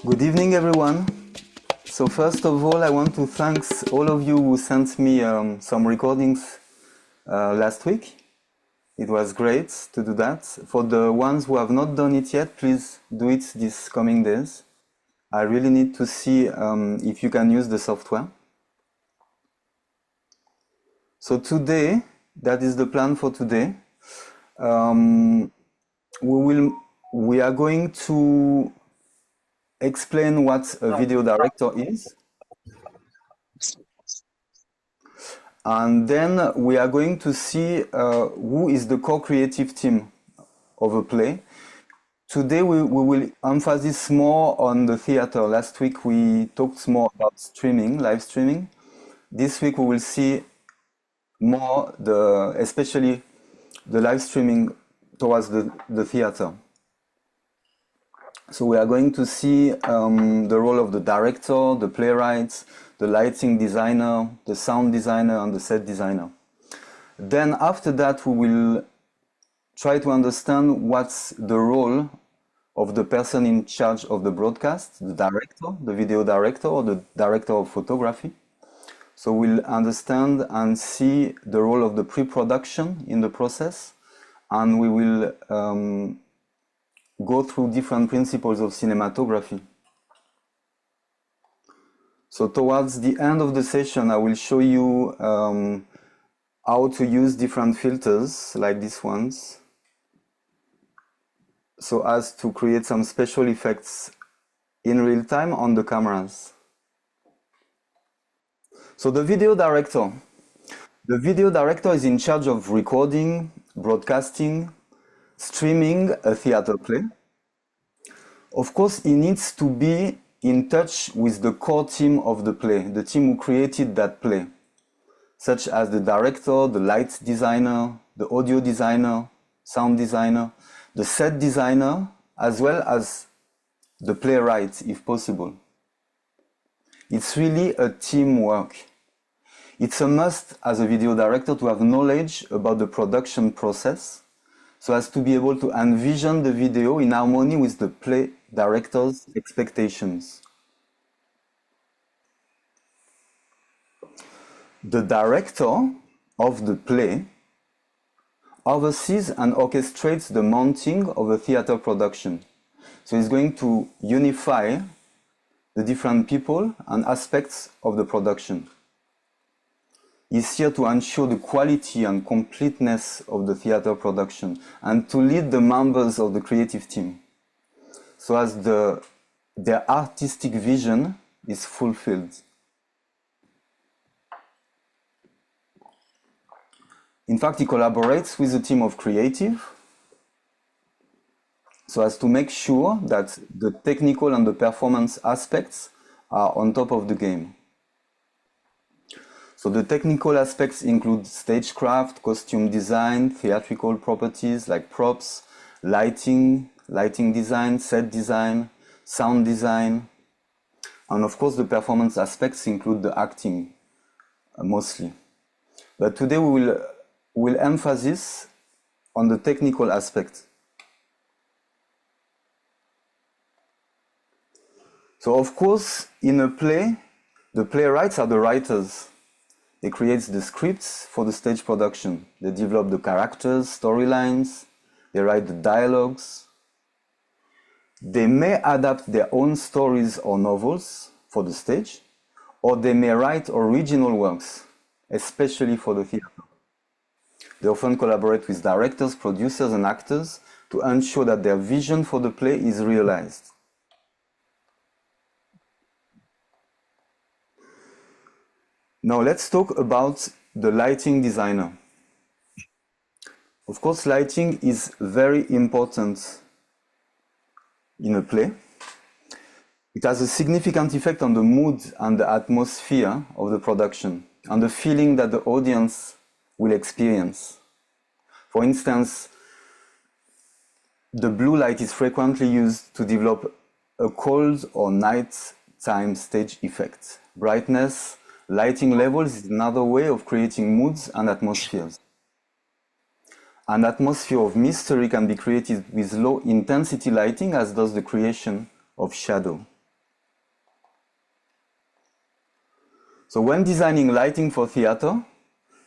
Good evening, everyone. So first of all, I want to thank all of you who sent me some recordings last week. It was great to do that. For the ones who have not done it yet, please do it these coming days. I really need to see if you can use the software. So today, that is the plan for today. We are going to explain what a video director is. And then we are going to see who is the co-creative team of a play. Today we will emphasize more on the theater. Last week we talked more about streaming, live streaming. This week we will see more especially the live streaming towards the theater. So we are going to see the role of the director, the playwright, the lighting designer, the sound designer, and the set designer. Then after that, we will try to understand what's the role of the person in charge of the broadcast, the director, the video director, or the director of photography. So we'll understand and see the role of the pre-production in the process, and we will go through different principles of cinematography. So towards the end of the session, I will show you how to use different filters like these ones, so as to create some special effects in real time on the cameras. So the video director is in charge of recording, broadcasting, streaming a theater play. Of course, he needs to be in touch with the core team of the play, the team who created that play, such as the director, the light designer, the audio designer, sound designer, the set designer, as well as the playwright, if possible. It's really a teamwork. It's a must as a video director to have knowledge about the production process, so as to be able to envision the video in harmony with the play director's expectations. The director of the play oversees and orchestrates the mounting of a theater production. So he's going to unify the different people and aspects of the production. He's here to ensure the quality and completeness of the theater production and to lead the members of the creative team, so as their artistic vision is fulfilled. In fact, he collaborates with a team of creative, so as to make sure that the technical and the performance aspects are on top of the game. So the technical aspects include stagecraft, costume design, theatrical properties like props, lighting design, set design, sound design, and of course the performance aspects include the acting mostly. But today we will emphasize on the technical aspect. So of course in a play, the playwrights are the writers. They create the scripts for the stage production. They develop the characters, storylines, they write the dialogues. They may adapt their own stories or novels for the stage, or they may write original works, especially for the theater. They often collaborate with directors, producers, and actors to ensure that their vision for the play is realized. Now let's talk about the lighting designer. Of course, lighting is very important in a play. It has a significant effect on the mood and the atmosphere of the production and the feeling that the audience will experience. For instance, the blue light is frequently used to develop a cold or nighttime stage effect. Brightness, lighting levels is another way of creating moods and atmospheres. An atmosphere of mystery can be created with low intensity lighting, as does the creation of shadow. So when designing lighting for theater,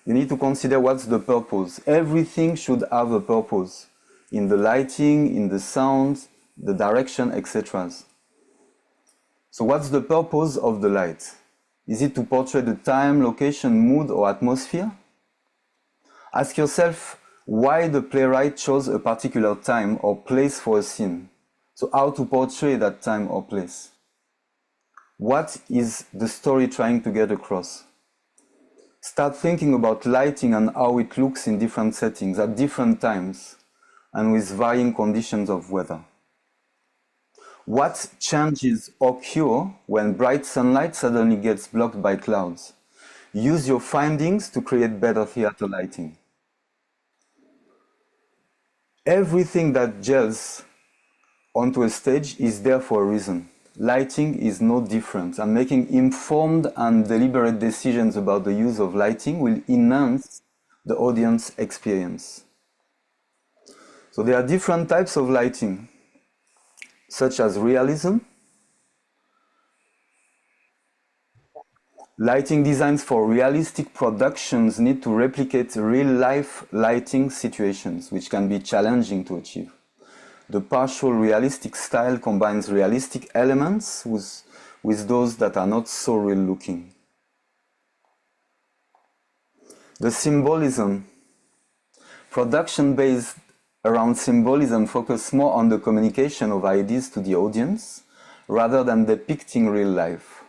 you need to consider what's the purpose. Everything should have a purpose in the lighting, in the sound, the direction, etc. So what's the purpose of the light? Is it to portray the time, location, mood, or atmosphere? Ask yourself why the playwright chose a particular time or place for a scene. So how to portray that time or place? What is the story trying to get across? Start thinking about lighting and how it looks in different settings at different times and with varying conditions of weather. What changes occur when bright sunlight suddenly gets blocked by clouds? Use your findings to create better theater lighting. Everything that gels onto a stage is there for a reason. Lighting is no different, and making informed and deliberate decisions about the use of lighting will enhance the audience experience. So there are different types of lighting, such as realism. Lighting designs for realistic productions need to replicate real-life lighting situations, which can be challenging to achieve. The partial realistic style combines realistic elements with those that are not so real-looking. The symbolism. Production based around symbolism focus more on the communication of ideas to the audience rather than depicting real life.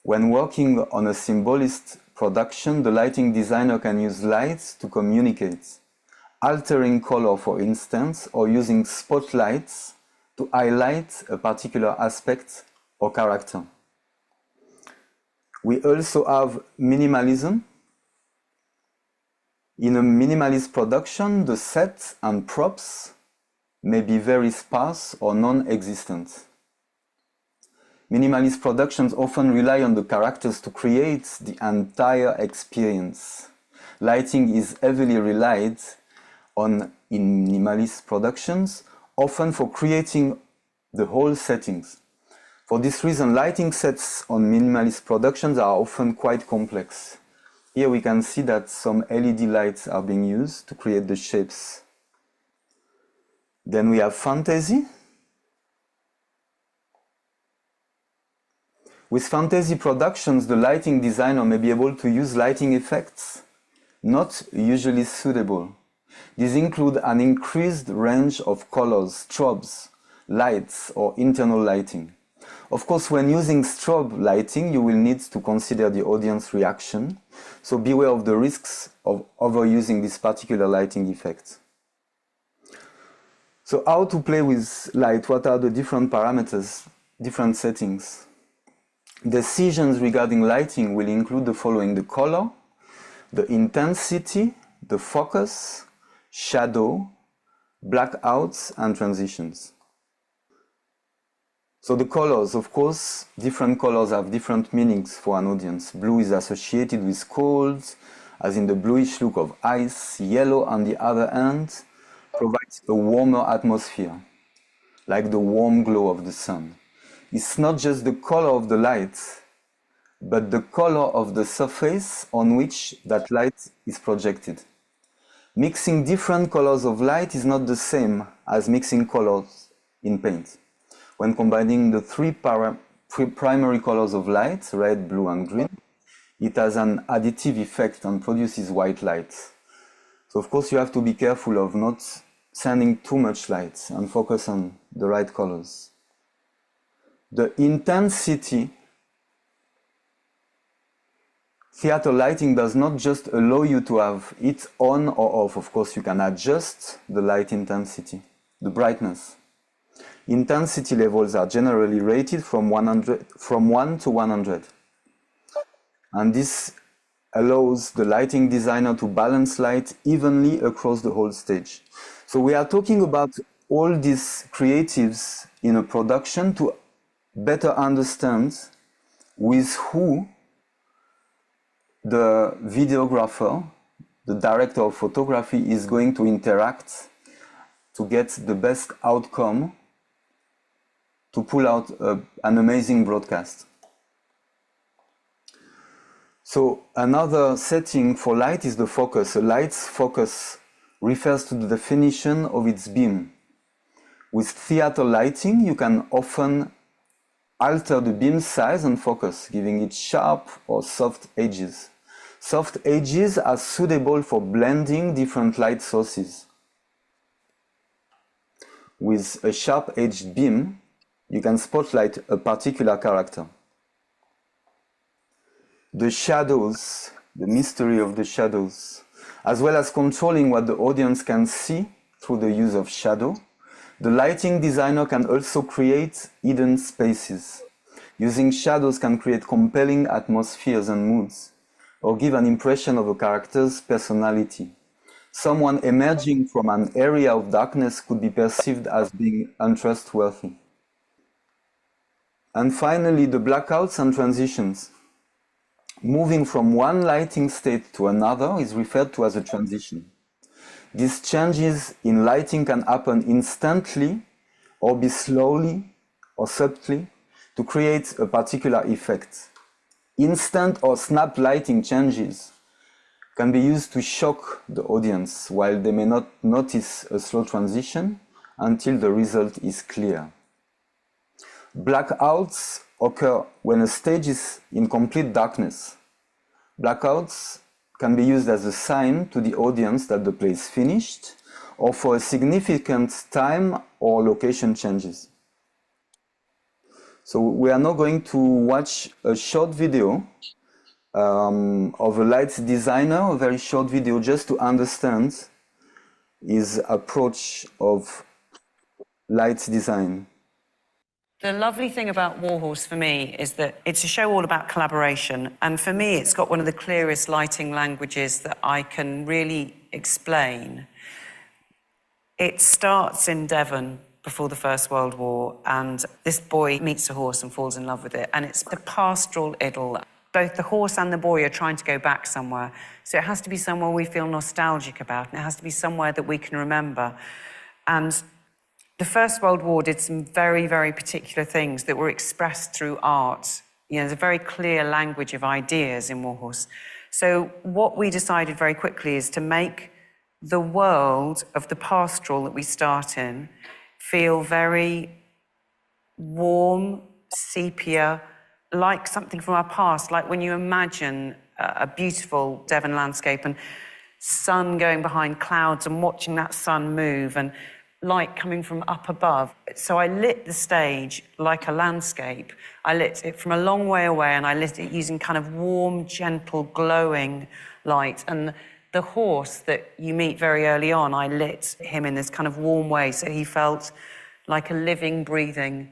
When working on a symbolist production, the lighting designer can use lights to communicate, altering color, for instance, or using spotlights to highlight a particular aspect or character. We also have minimalism. In a minimalist production, the set and props may be very sparse or non-existent. Minimalist productions often rely on the characters to create the entire experience. Lighting is heavily relied on in minimalist productions, often for creating the whole settings. For this reason, lighting sets on minimalist productions are often quite complex. Here we can see that some LED lights are being used to create the shapes. Then we have fantasy. With fantasy productions, the lighting designer may be able to use lighting effects not usually suitable. These include an increased range of colors, strobes, lights, or internal lighting. Of course, when using strobe lighting, you will need to consider the audience reaction, so beware of the risks of overusing this particular lighting effect. So how to play with light? What are the different parameters, different settings? Decisions regarding lighting will include the following: the color, the intensity, the focus, shadow, blackouts, and transitions. So the colors, of course, different colors have different meanings for an audience. Blue is associated with cold, as in the bluish look of ice. Yellow, on the other hand, provides a warmer atmosphere, like the warm glow of the sun. It's not just the color of the light, but the color of the surface on which that light is projected. Mixing different colors of light is not the same as mixing colors in paint. When combining the three primary colors of light, red, blue, and green, it has an additive effect and produces white light. So of course you have to be careful of not sending too much light and focus on the right colors. The intensity. Theater lighting does not just allow you to have it on or off. Of course, you can adjust the light intensity, the brightness. Intensity levels are generally rated from 1 to 100. And this allows the lighting designer to balance light evenly across the whole stage. So we are talking about all these creatives in a production to better understand with who the videographer, the director of photography, is going to interact to get the best outcome to pull out an amazing broadcast. So another setting for light is the focus. A light's focus refers to the definition of its beam. With theater lighting, you can often alter the beam size and focus, giving it sharp or soft edges. Soft edges are suitable for blending different light sources. With a sharp-edged beam, you can spotlight a particular character. The shadows, the mystery of the shadows, as well as controlling what the audience can see through the use of shadow, the lighting designer can also create hidden spaces. Using shadows can create compelling atmospheres and moods, or give an impression of a character's personality. Someone emerging from an area of darkness could be perceived as being untrustworthy. And finally, the blackouts and transitions. Moving from one lighting state to another is referred to as a transition. These changes in lighting can happen instantly or be slowly or subtly to create a particular effect. Instant or snap lighting changes can be used to shock the audience, while they may not notice a slow transition until the result is clear. Blackouts occur when a stage is in complete darkness. Blackouts can be used as a sign to the audience that the play is finished, or for a significant time or location changes. So we are now going to watch a short video of a light designer, a very short video, just to understand his approach of light design. The lovely thing about Warhorse for me is that it's a show all about collaboration, and for me it's got one of the clearest lighting languages that I can really explain. It starts in Devon before the First World War, and this boy meets a horse and falls in love with it, and it's the pastoral idyll. Both the horse and the boy are trying to go back somewhere, so it has to be somewhere we feel nostalgic about, and it has to be somewhere that we can remember. And the First World War did some very, very particular things that were expressed through art. You know, there's a very clear language of ideas in Warhorse. So what we decided very quickly is to make the world of the pastoral that we start in feel very warm, sepia, like something from our past, like when you imagine a beautiful Devon landscape and sun going behind clouds and watching that sun move and light coming from up above. So I lit the stage like a landscape. I lit it from a long way away, and I lit it using kind of warm, gentle, glowing light. And the horse that you meet very early on, I lit him in this kind of warm way, so he felt like a living, breathing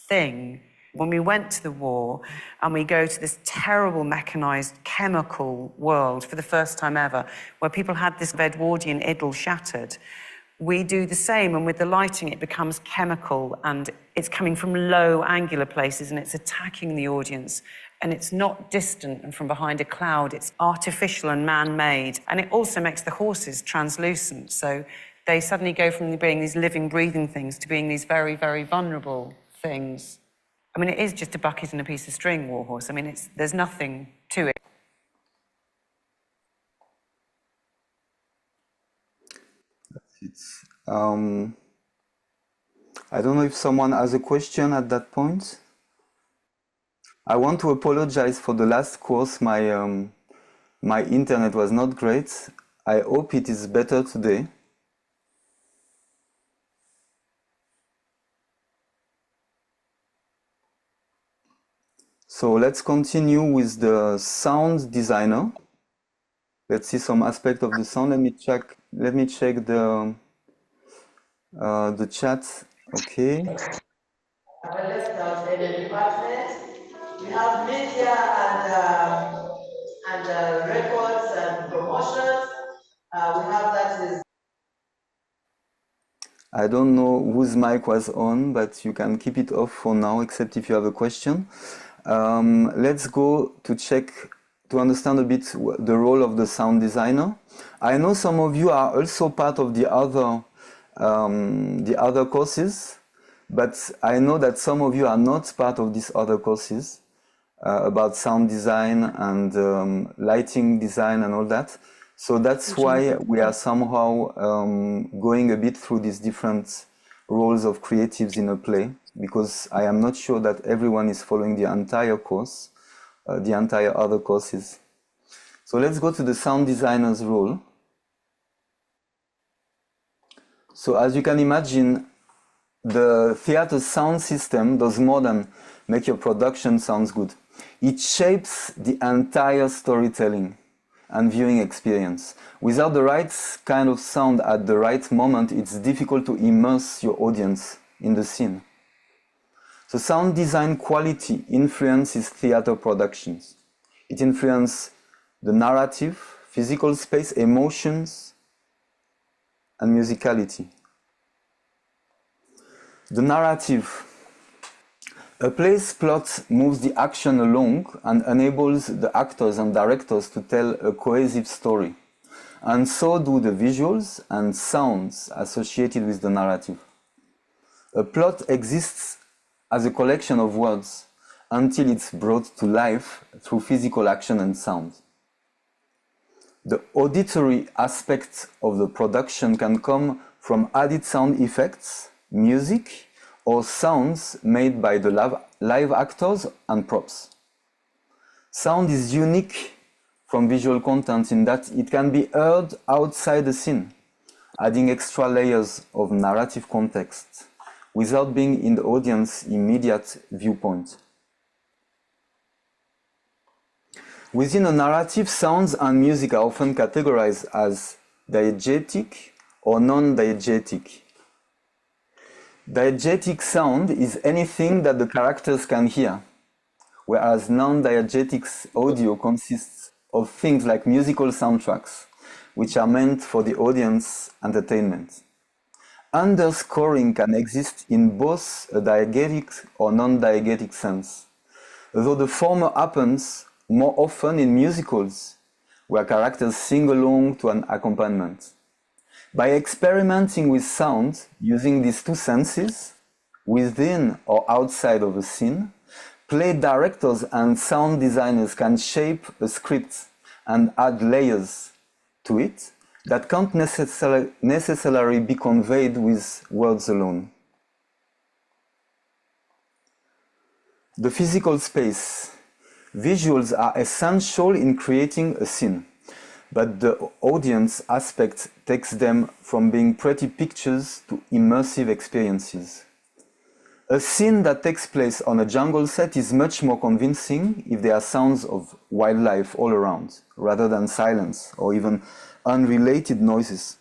thing. When we went to the war and we go to this terrible mechanized chemical world for the first time ever, where people had this Edwardian idyll shattered, we do the same, and with the lighting it becomes chemical, and it's coming from low angular places and it's attacking the audience, and it's not distant and from behind a cloud, it's artificial and man-made. And it also makes the horses translucent, so they suddenly go from being these living, breathing things to being these very, very vulnerable things. I mean, it is just a bucket and a piece of string, Warhorse. I mean, there's nothing to it. I don't know if someone has a question at that point. I want to apologize for the last course. My internet was not great. I hope it is better today. So let's continue with the sound designer. Let's see some aspect of the sound. Let me check the chat. Okay. Let's start in the department. We have media and records and promotions. We have that is. I don't know whose mic was on, but you can keep it off for now, except if you have a question. Let's go to understand a bit the role of the sound designer. I know some of you are also part of the other courses, but I know that some of you are not part of these other courses. about sound design and lighting design and all that. So that's why we are somehow going a bit through these different roles of creatives in a play, because I am not sure that everyone is following the entire course, the entire other courses. So let's go to the sound designer's role. So as you can imagine, the theater sound system does more than make your production sounds good. It shapes the entire storytelling and viewing experience. Without the right kind of sound at the right moment, it's difficult to immerse your audience in the scene. So sound design quality influences theater productions. It influences the narrative, physical space, emotions, and musicality. The narrative. A play's plot moves the action along and enables the actors and directors to tell a cohesive story. And so do the visuals and sounds associated with the narrative. A plot exists as a collection of words until it's brought to life through physical action and sound. The auditory aspect of the production can come from added sound effects, music, or sounds made by the live actors and props. Sound is unique from visual content in that it can be heard outside the scene, adding extra layers of narrative context without being in the audience's immediate viewpoint. Within a narrative, sounds and music are often categorized as diegetic or non-diegetic. Diegetic sound is anything that the characters can hear, whereas non-diegetic audio consists of things like musical soundtracks, which are meant for the audience entertainment. Underscoring can exist in both a diegetic or non-diegetic sense, though the former happens more often in musicals, where characters sing along to an accompaniment. By experimenting with sound using these two senses, within or outside of a scene, play directors and sound designers can shape a script and add layers to it that can't necessarily be conveyed with words alone. The physical space. Visuals are essential in creating a scene, but the audience aspect takes them from being pretty pictures to immersive experiences. A scene that takes place on a jungle set is much more convincing if there are sounds of wildlife all around, rather than silence or even unrelated noises.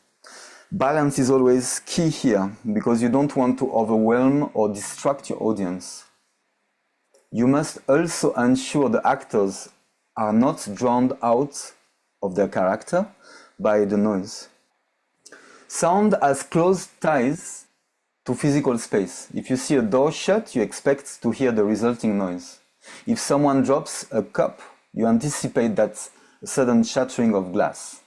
Balance is always key here, because you don't want to overwhelm or distract your audience. You must also ensure the actors are not drowned out of their character by the noise. Sound has close ties to physical space. If you see a door shut, you expect to hear the resulting noise. If someone drops a cup, you anticipate that sudden shattering of glass.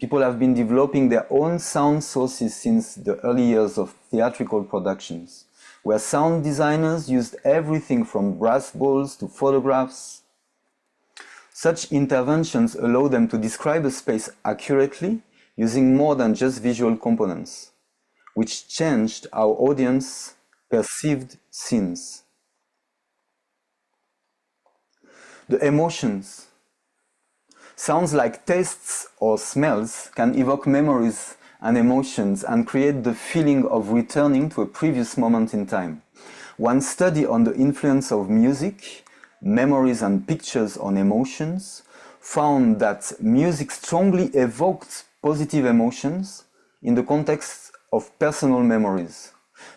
People have been developing their own sound sources since the early years of theatrical productions, where sound designers used everything from brass balls to photographs. Such interventions allow them to describe a space accurately using more than just visual components, which changed how audience perceived scenes. The emotions. Sounds like tastes or smells can evoke memories and emotions and create the feeling of returning to a previous moment in time. One study on the influence of music, memories and pictures on emotions found that music strongly evoked positive emotions in the context of personal memories.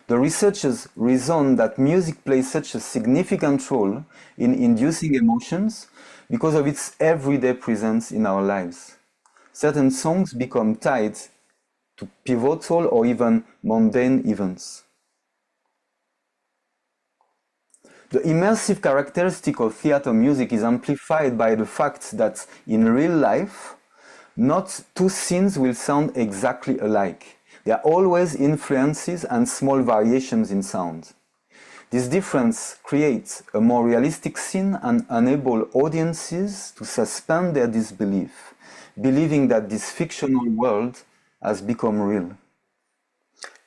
The researchers reasoned that music plays such a significant role in inducing emotions because of its everyday presence in our lives. Certain songs become tied to pivotal or even mundane events. The immersive characteristic of theater music is amplified by the fact that in real life, not two scenes will sound exactly alike. There are always influences and small variations in sound. This difference creates a more realistic scene and enables audiences to suspend their disbelief, believing that this fictional world has become real.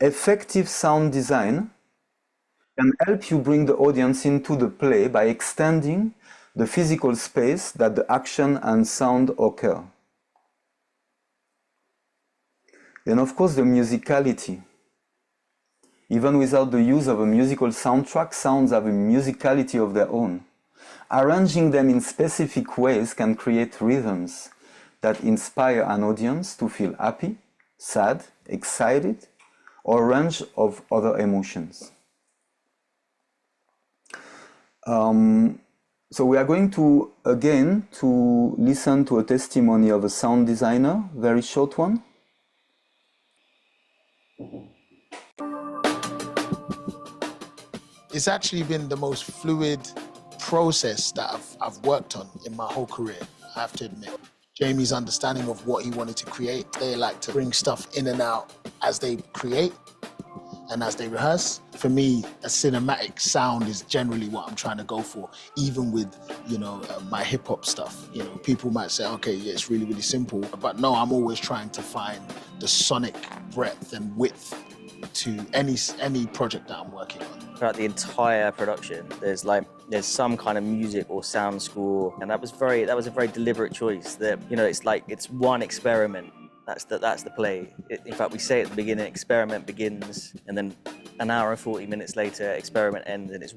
Effective sound design can help you bring the audience into the play by extending the physical space that the action and sound occur. Then, of course, the musicality. Even without the use of a musical soundtrack, sounds have a musicality of their own. Arranging them in specific ways can create rhythms that inspire an audience to feel happy, sad, excited, or a range of other emotions. So we are going to, again, to listen to a testimony of a sound designer, very short one. It's actually been the most fluid process that I've worked on in my whole career, I have to admit. Jamie's understanding of what he wanted to create. They like to bring stuff in and out as they create and as they rehearse. For me, a cinematic sound is generally what I'm trying to go for, even with, you know, my hip hop stuff. You know, people might say, okay, yeah, it's really, really simple. But no, I'm always trying to find the sonic breadth and width to any project that I'm working on. Throughout the entire production, there's some kind of music or sound score, and that was a very deliberate choice. That, you know, it's one experiment. That's the play. In fact, we say at the beginning, experiment begins, and then an hour and 40 minutes later, experiment ends, and it's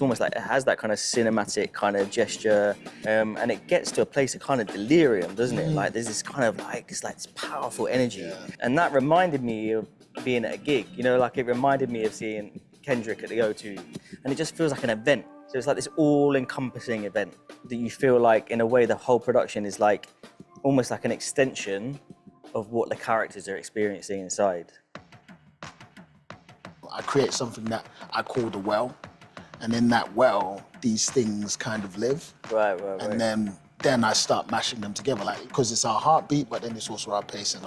almost like it has that kind of cinematic kind of gesture, and it gets to a place of kind of delirium, doesn't it? Like there's this kind of it's like this powerful energy, and that reminded me of being at a gig. You know, like it reminded me of seeing Kendrick at the O2, and it just feels like an event. So it's like this all-encompassing event that you feel like, in a way, the whole production is like almost like an extension of what the characters are experiencing inside. I create something that I call the well, and in that well, these things kind of live. Right. And then I start mashing them together, like, because it's our heartbeat, but then it's also our pace and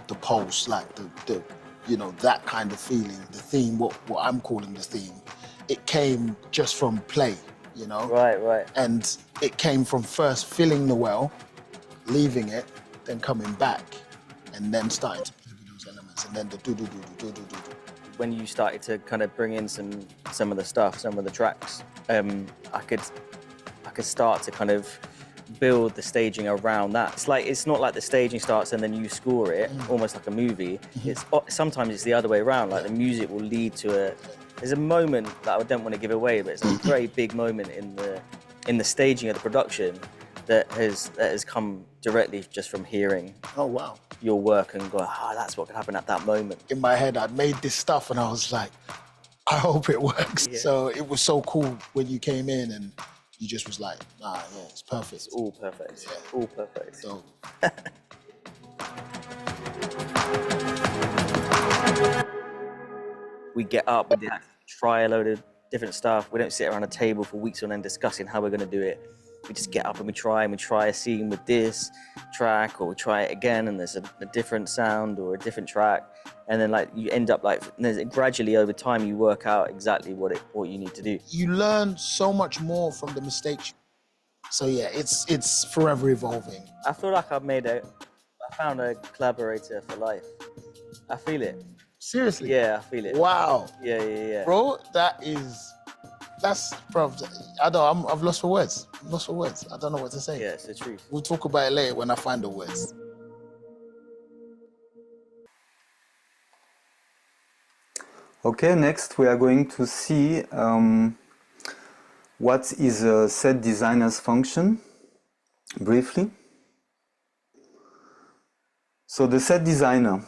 the pulse, like the you know, that kind of feeling. The theme, what I'm calling the theme, it came just from play, you know? Right. And it came from first filling the well, leaving it, then coming back, and then starting to play with those elements, and then the do-do-do-do-do-do-do. When you started to kind of bring in some of the stuff, some of the tracks, I could start to kind of build the staging around that. It's not like the staging starts and then you score it, almost like a movie. Sometimes it's the other way around, like the music will lead to there's a moment that I don't want to give away, but it's a very big moment in the staging of the production that has come directly just from hearing your work and go, that's what could happen at that moment. In my head, I'd made this stuff and I was like, I hope it works. Yeah. So it was so cool when you came in and you just was like, nah, yeah, it's perfect. It's all perfect. Yeah. All perfect. So. We get up, we try a load of different stuff. We don't sit around a table for weeks on end discussing how we're going to do it. We just get up and we try a scene with this track, or we try it again and there's a different sound or a different track. And then like you end up gradually over time you work out exactly what you need to do. You learn so much more from the mistakes. So yeah, it's forever evolving. I feel like I found a collaborator for life. I feel it. Seriously? Yeah, I feel it. Wow. Yeah. Bro, bro, I don't, I've lost for words. I don't know what to say. Yeah, it's the truth. We'll talk about it later when I find the words. Okay, next we are going to see what is a set designer's function, briefly. So the set designer.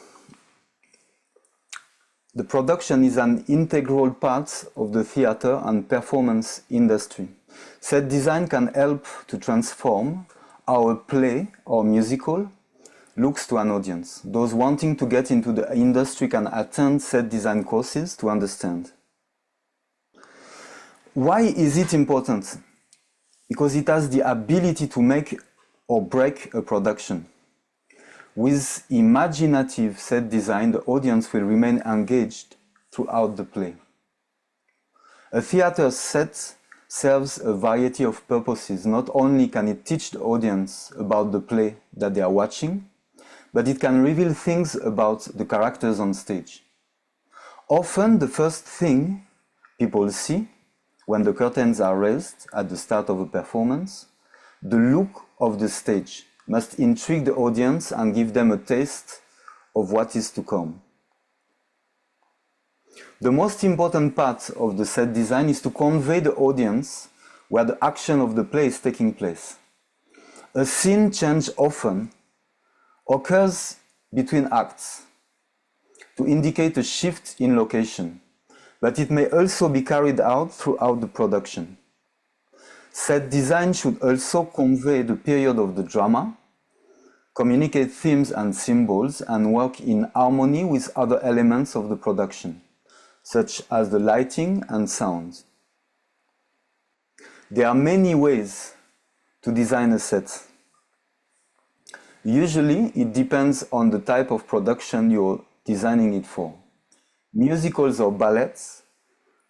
The production is an integral part of the theater and performance industry. Set design can help to transform how a play or musical looks to an audience. Those wanting to get into the industry can attend set design courses to understand. Why is it important? Because it has the ability to make or break a production. With imaginative set design, the audience will remain engaged throughout the play. A theater set serves a variety of purposes. Not only can it teach the audience about the play that they are watching, but it can reveal things about the characters on stage. Often the first thing people see when the curtains are raised at the start of a performance, the look of the stage must intrigue the audience and give them a taste of what is to come. The most important part of the set design is to convey the audience where the action of the play is taking place. A scene change often occurs between acts to indicate a shift in location, but it may also be carried out throughout the production. Set design should also convey the period of the drama, communicate themes and symbols, and work in harmony with other elements of the production, such as the lighting and sound. There are many ways to design a set. Usually, it depends on the type of production you're designing it for. Musicals or ballets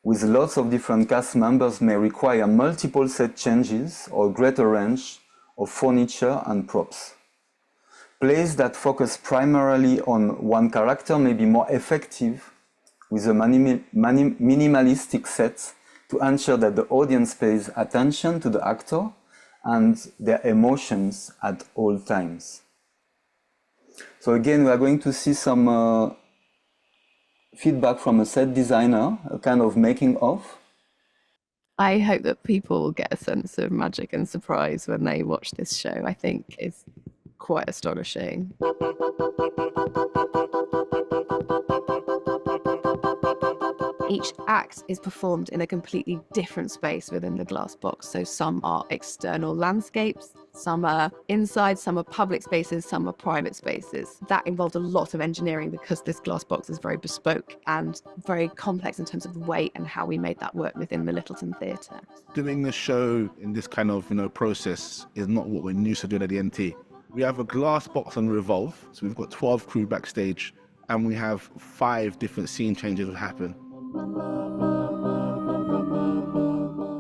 with lots of different cast members may require multiple set changes or greater range of furniture and props. Plays that focus primarily on one character may be more effective with a minimalistic set to ensure that the audience pays attention to the actor and their emotions at all times. So again, we are going to see some feedback from a set designer, a kind of making of. I hope that people will get a sense of magic and surprise when they watch this show. I think it's quite astonishing. Each act is performed in a completely different space within the glass box. So some are external landscapes, some are inside, some are public spaces, some are private spaces. That involved a lot of engineering because this glass box is very bespoke and very complex in terms of the weight and how we made that work within the Littleton Theatre. Doing the show in this kind of process is not what we're used to doing at the NT. We have a glass box on revolve, so we've got 12 crew backstage, and we have 5 different scene changes that happen.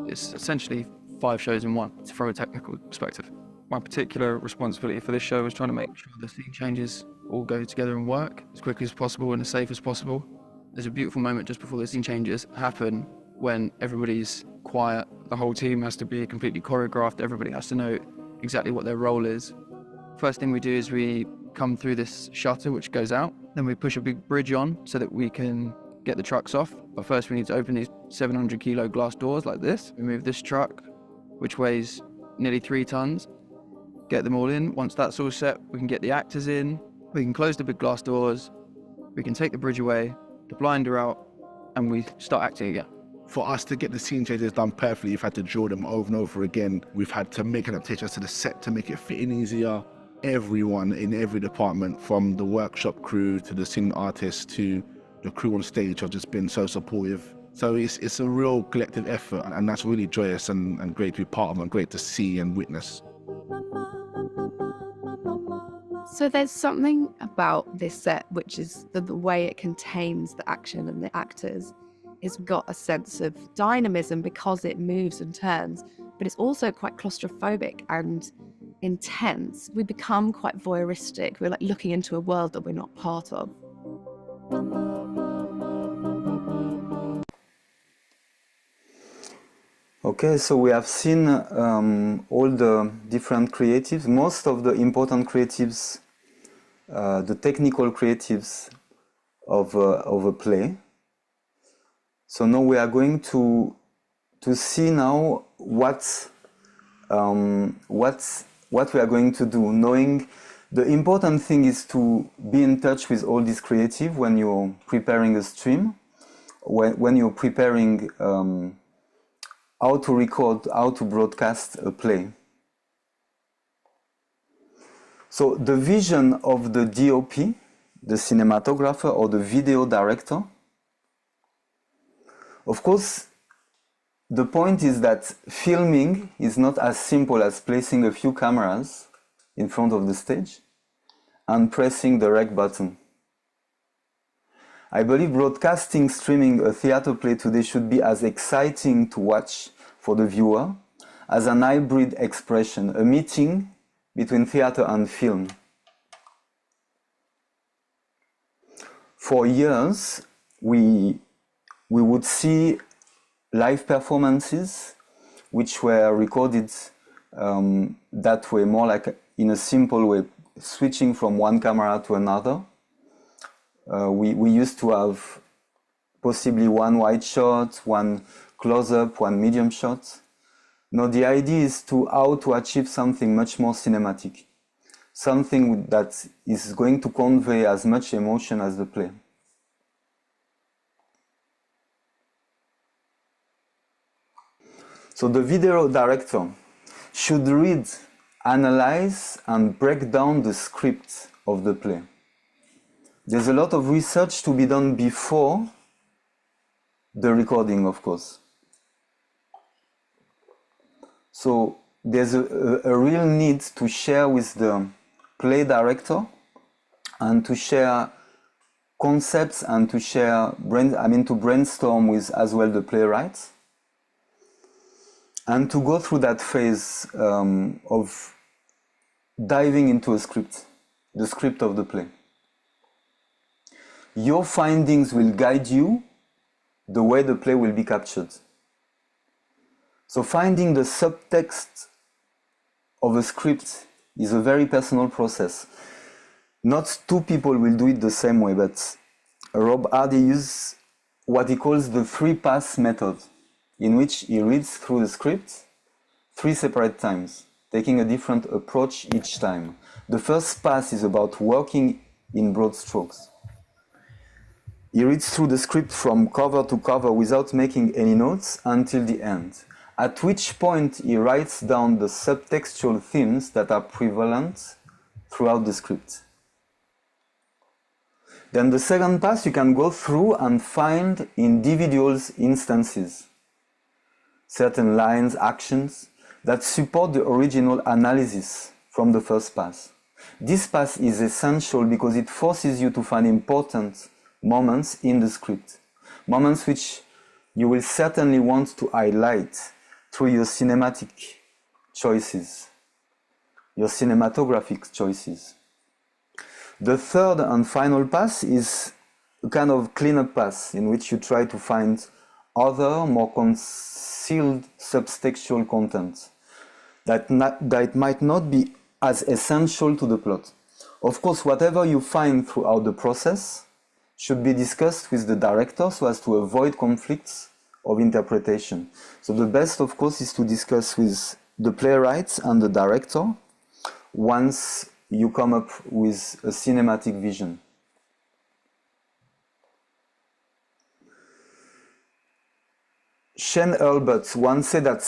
It's essentially 5 shows in one, from a technical perspective. My particular responsibility for this show was trying to make sure the scene changes all go together and work as quickly as possible and as safe as possible. There's a beautiful moment just before the scene changes happen when everybody's quiet. The whole team has to be completely choreographed. Everybody has to know exactly what their role is. First thing we do is we come through this shutter which goes out. Then we push a big bridge on so that we can get the trucks off. But first we need to open these 700 kilo glass doors like this. We move this truck, which weighs nearly 3 tons, get them all in. Once that's all set, we can get the actors in. We can close the big glass doors. We can take the bridge away, the blinder out, and we start acting again. For us to get the scene changes done perfectly, we've had to draw them over and over again. We've had to make adaptations to the set to make it fit in easier. Everyone in every department, from the workshop crew to the singing artists to the crew on stage, have just been so supportive. So it's a real collective effort, and that's really joyous and great to be part of and great to see and witness. So there's something about this set which is the way it contains the action and the actors. It's got a sense of dynamism because it moves and turns, but it's also quite claustrophobic and intense. We become quite voyeuristic. We're like looking into a world that we're not part of. Okay, so we have seen all the different creatives, most of the important creatives, the technical creatives of a play. So now we are going to see now what we are going to do. Knowing the important thing is to be in touch with all these creative when you're preparing a stream, when you're preparing how to record, how to broadcast a play. So the vision of the DOP, the cinematographer or the video director, of course, the point is that filming is not as simple as placing a few cameras in front of the stage and pressing the rec button. I believe broadcasting, streaming a theater play today should be as exciting to watch for the viewer as an hybrid expression, a meeting between theater and film. For years, we would see live performances which were recorded that way, more like in a simple way, switching from one camera to another. We used to have possibly one wide shot, one close-up, one medium shot. Now the idea is how to achieve something much more cinematic, something that is going to convey as much emotion as the play. So the video director should read, analyze, and break down the script of the play. There's a lot of research to be done before the recording, of course. So there's a real need to share with the play director and to share concepts and to share, to brainstorm with as well the playwrights and to go through that phase of diving into a script, the script of the play. Your findings will guide you the way the play will be captured. So finding the subtext of a script is a very personal process. Not two people will do it the same way, but Rob Hardy uses what he calls the 3-pass method, in which he reads through the script 3 separate times, taking a different approach each time. The first pass is about working in broad strokes. He reads through the script from cover to cover without making any notes until the end, at which point he writes down the subtextual themes that are prevalent throughout the script. Then the second pass, you can go through and find individual instances, certain lines, actions that support the original analysis from the first pass. This pass is essential because it forces you to find important moments in the script, moments which you will certainly want to highlight through your cinematic choices, your cinematographic choices. The third and final pass is a kind of cleanup pass in which you try to find other, more concealed subtextual content that might not be as essential to the plot. Of course, whatever you find throughout the process should be discussed with the director so as to avoid conflicts of interpretation. So the best, of course, is to discuss with the playwrights and the director once you come up with a cinematic vision. Shane Hurlbut once said that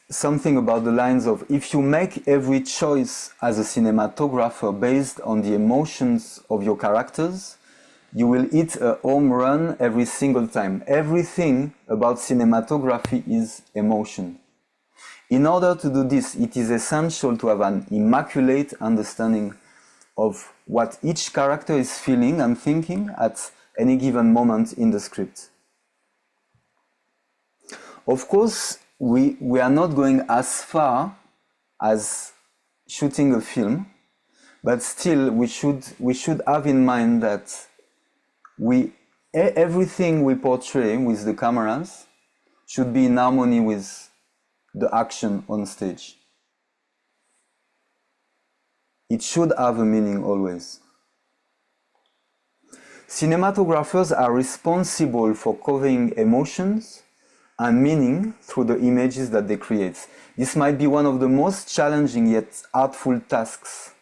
something about the lines of, if you make every choice as a cinematographer based on the emotions of your characters, you will hit a home run every single time. Everything about cinematography is emotion. In order to do this, it is essential to have an immaculate understanding of what each character is feeling and thinking at any given moment in the script. Of course, we are not going as far as shooting a film, but still we should have in mind that everything we portray with the cameras should be in harmony with the action on stage. It should have a meaning always. Cinematographers are responsible for conveying emotions and meaning through the images that they create. This might be one of the most challenging yet artful tasks,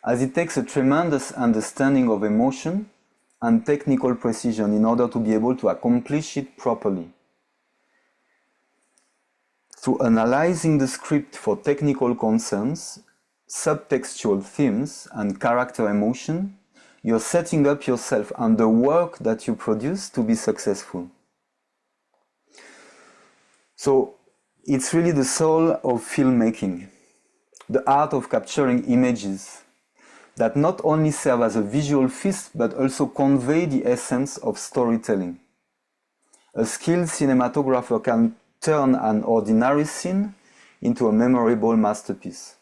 as it takes a tremendous understanding of emotion and technical precision in order to be able to accomplish it properly. Through analyzing the script for technical concerns, subtextual themes, and character emotion, you're setting up yourself and the work that you produce to be successful. So it's really the soul of filmmaking, the art of capturing images, that not only serve as a visual feast, but also convey the essence of storytelling. A skilled cinematographer can turn an ordinary scene into a memorable masterpiece.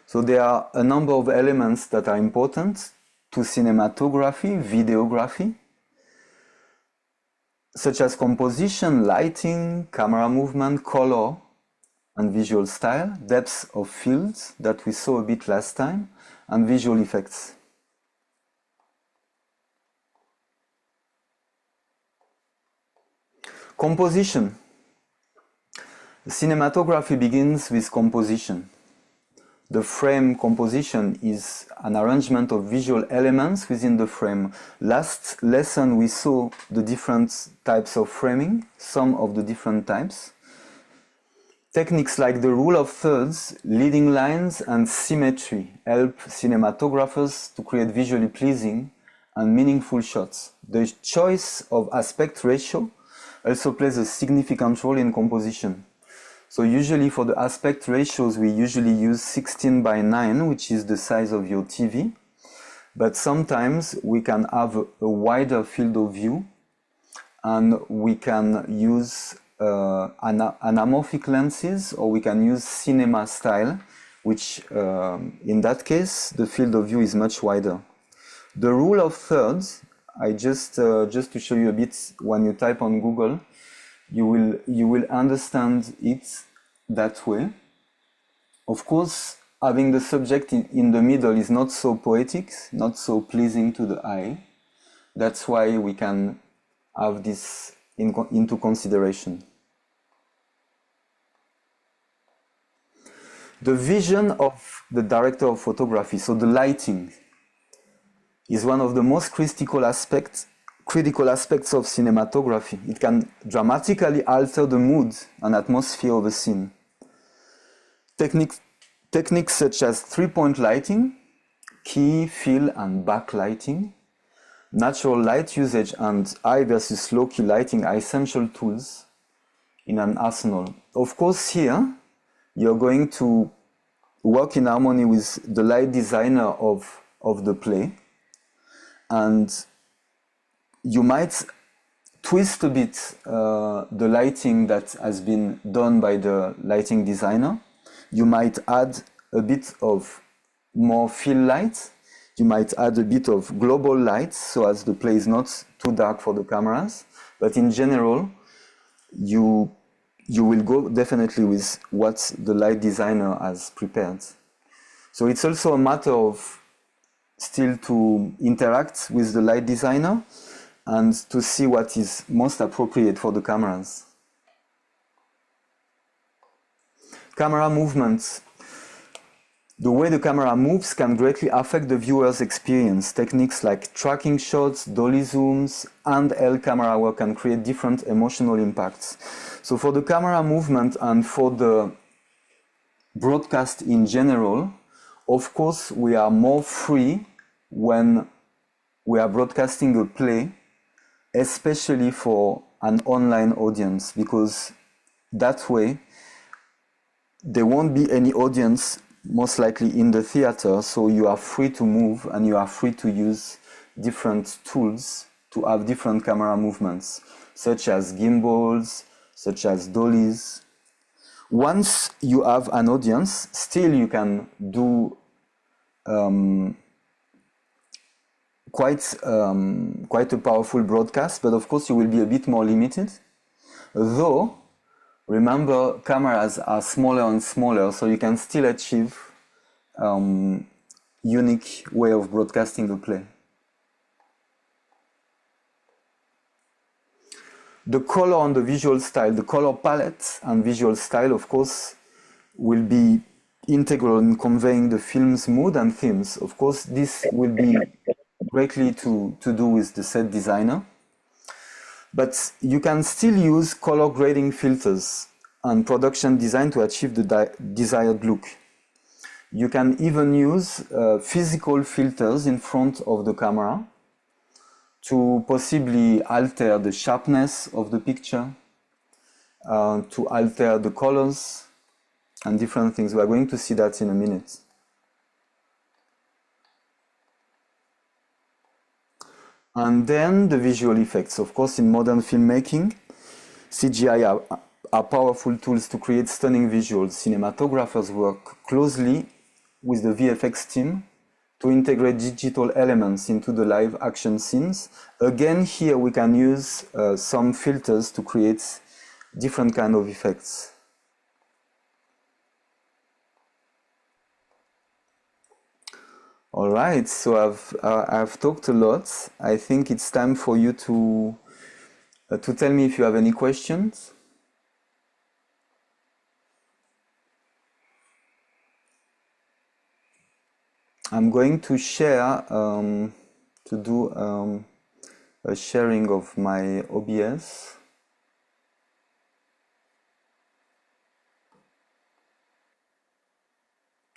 So there are a number of elements that are important to cinematography, videography, such as composition, lighting, camera movement, color, and visual style, depth of fields that we saw a bit last time, and visual effects. Composition. Cinematography begins with composition. The frame composition is an arrangement of visual elements within the frame. Last lesson we saw the different types of framing, some of the different types. Techniques like the rule of thirds, leading lines, and symmetry help cinematographers to create visually pleasing and meaningful shots. The choice of aspect ratio also plays a significant role in composition. So usually for the aspect ratios, we usually use 16:9, which is the size of your TV. But sometimes we can have a wider field of view, and we can use anamorphic lenses, or we can use cinema style, which in that case, the field of view is much wider. The rule of thirds, I just to show you a bit, when you type on Google, you will understand it that way. Of course, having the subject in the middle is not so poetic, not so pleasing to the eye. That's why we can have this into consideration. The vision of the director of photography, so the lighting, is one of the most critical aspects of cinematography. It can dramatically alter the mood and atmosphere of a scene. Techniques such as three-point lighting, key, fill, and backlighting, natural light usage, and high versus low key lighting are essential tools in an arsenal. Of course, here you're going to work in harmony with the light designer of the play, and you might twist a bit the lighting that has been done by the lighting designer. You might add a bit of more fill light. You might add a bit of global light so as the play is not too dark for the cameras. But in general, you will go definitely with what the light designer has prepared. So it's also a matter of still to interact with the light designer and to see what is most appropriate for the cameras. Camera movements. The way the camera moves can greatly affect the viewer's experience. Techniques like tracking shots, dolly zooms, and L camera work can create different emotional impacts. So for the camera movement and for the broadcast in general, of course, we are more free when we are broadcasting a play, especially for an online audience, because that way there won't be any audience most likely in the theater, so you are free to move and you are free to use different tools to have different camera movements, such as gimbals, such as dollies. Once you have an audience, still you can do quite a powerful broadcast, but of course you will be a bit more limited. Though, remember, cameras are smaller and smaller, so you can still achieve unique way of broadcasting the play. The color and the visual style, the color palette and visual style, of course, will be integral in conveying the film's mood and themes. Of course, this will be greatly to do with the set designer. But you can still use color grading filters and production design to achieve the desired look. You can even use physical filters in front of the camera to possibly alter the sharpness of the picture, to alter the colors and different things. We are going to see that in a minute. And then the visual effects. Of course, in modern filmmaking, CGI are powerful tools to create stunning visuals. Cinematographers work closely with the VFX team to integrate digital elements into the live action scenes. Again, here we can use some filters to create different kind of effects. All right, so I've talked a lot. I think it's time for you to tell me if you have any questions. I'm going to share, to do a sharing of my OBS.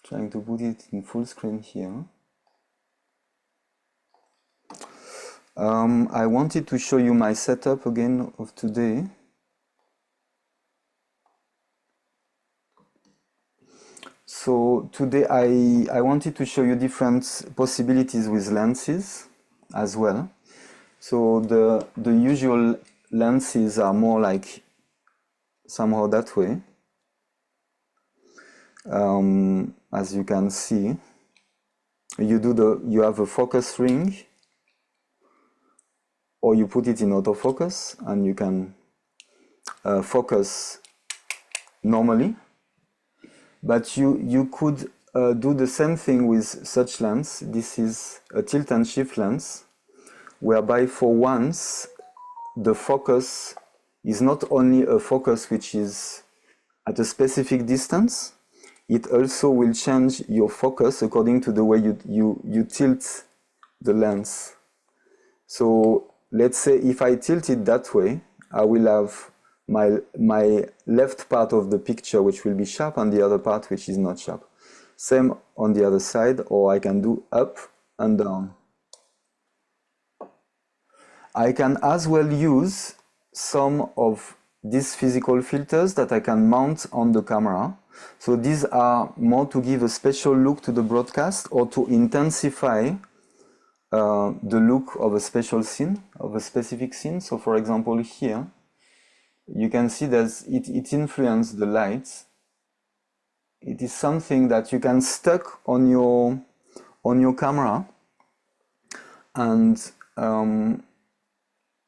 Trying to put it in full screen here. I wanted to show you my setup again of today. So today I wanted to show you different possibilities with lenses as well. So the usual lenses are more like somehow that way. As you can see, you have a focus ring, or you put it in autofocus and you can focus normally. But you could do the same thing with such lens. This is a tilt and shift lens, whereby for once the focus is not only a focus which is at a specific distance, it also will change your focus according to the way you tilt the lens. So let's say if I tilt it that way, I will have my left part of the picture which will be sharp and the other part which is not sharp. Same on the other side, or I can do up and down. I can as well use some of these physical filters that I can mount on the camera. So these are more to give a special look to the broadcast or to intensify the look of a special scene, of a specific scene. So for example here, you can see that it influences the light. It is something that you can stuck on your camera, and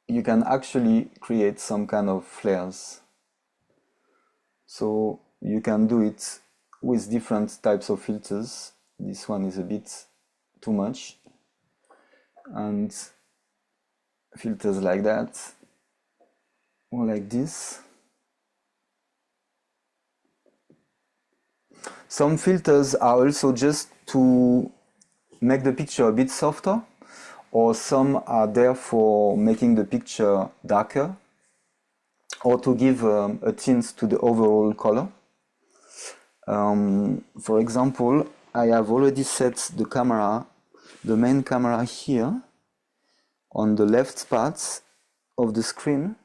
you can actually create some kind of flares. So you can do it with different types of filters. This one is a bit too much, and filters like that, or like this. Some filters are also just to make the picture a bit softer, or some are there for making the picture darker, or to give a tint to the overall color. For example, I have already set the camera, the main camera here, on the left part of the screen,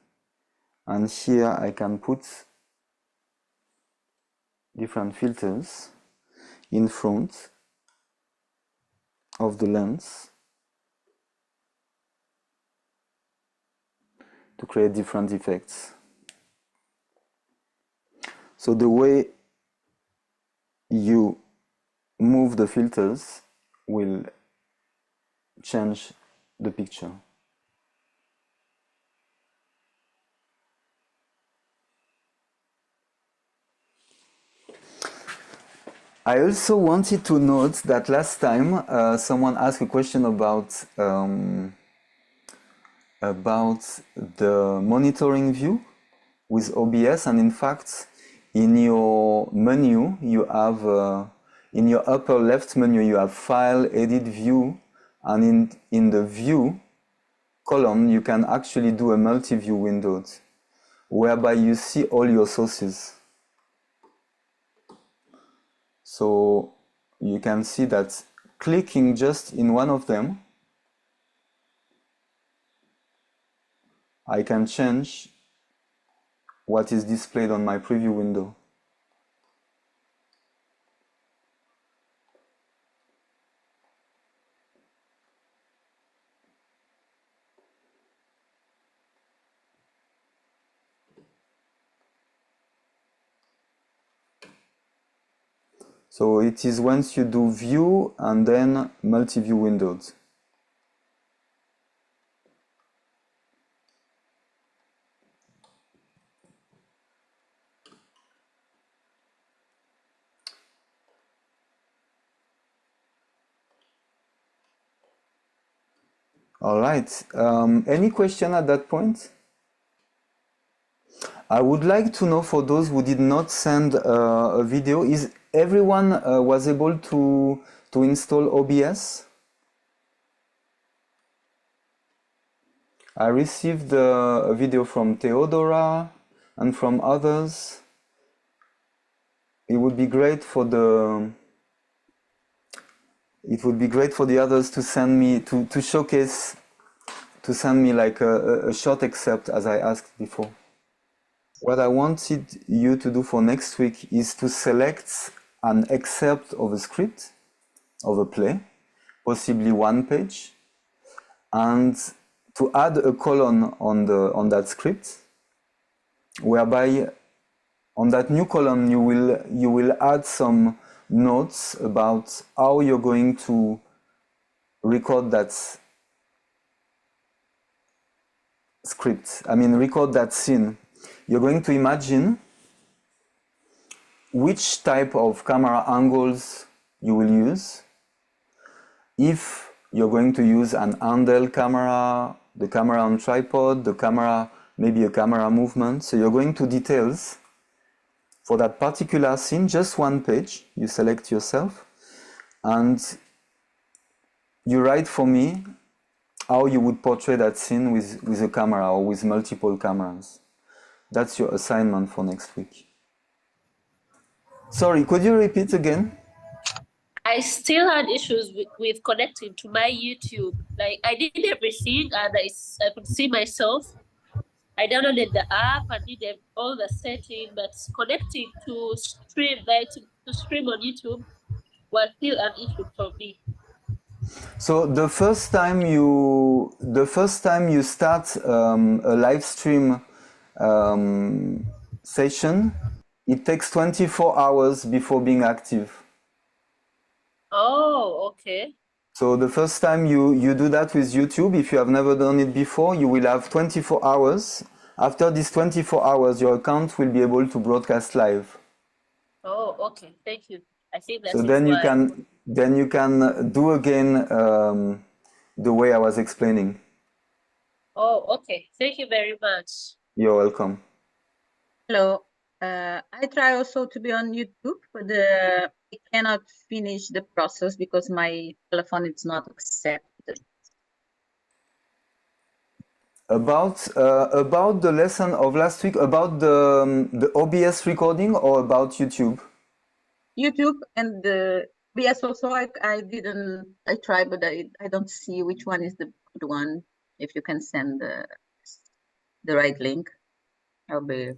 and here I can put different filters in front of the lens to create different effects. So the way you move the filters will change the picture. I also wanted to note that last time someone asked a question about the monitoring view with OBS, and in fact in your menu you have in your upper left menu you have File, Edit, View, and in the View column you can actually do a multi-view window whereby you see all your sources. So you can see that clicking just in one of them, I can change what is displayed on my preview window. So it is once you do view and then multi-view windows. All right. Any question at that point? I would like to know, for those who did not send a video, is everyone was able to install OBS? I received a video from Theodora and from others. It would be great for the others to send me to showcase, to send me like a short excerpt as I asked before. What I wanted you to do for next week is to select an excerpt of a script, of a play, possibly one page, and to add a column on that script, whereby on that new column you will add some notes about how you're going to record that script. I mean, record that scene. You're going to imagine which type of camera angles you will use. If you're going to use an handheld camera, the camera on tripod, the camera, maybe a camera movement. So you're going to details for that particular scene, just one page. You select yourself and you write for me how you would portray that scene with a camera or with multiple cameras. That's your assignment for next week. Sorry, could you repeat again? I still had issues with connecting to my YouTube. Like, I did everything and I could see myself. I downloaded the app and did all the setting, but connecting to stream, like to stream on YouTube was still an issue for me. So the first time you start a live stream session, it takes 24 hours before being active. Oh, okay. So the first time you do that with YouTube, if you have never done it before, you will have 24 hours. After these 24 hours, your account will be able to broadcast live. Oh, okay. Thank you. I think that's So then you can do again the way I was explaining. Oh, okay. Thank you very much. You're welcome. Hello. I try also to be on YouTube, but I cannot finish the process because my telephone is not accepted. About the lesson of last week, about the OBS recording, or about YouTube? YouTube and the OBS also. I try, but I don't see which one is the good one. If you can send the right link, I'll be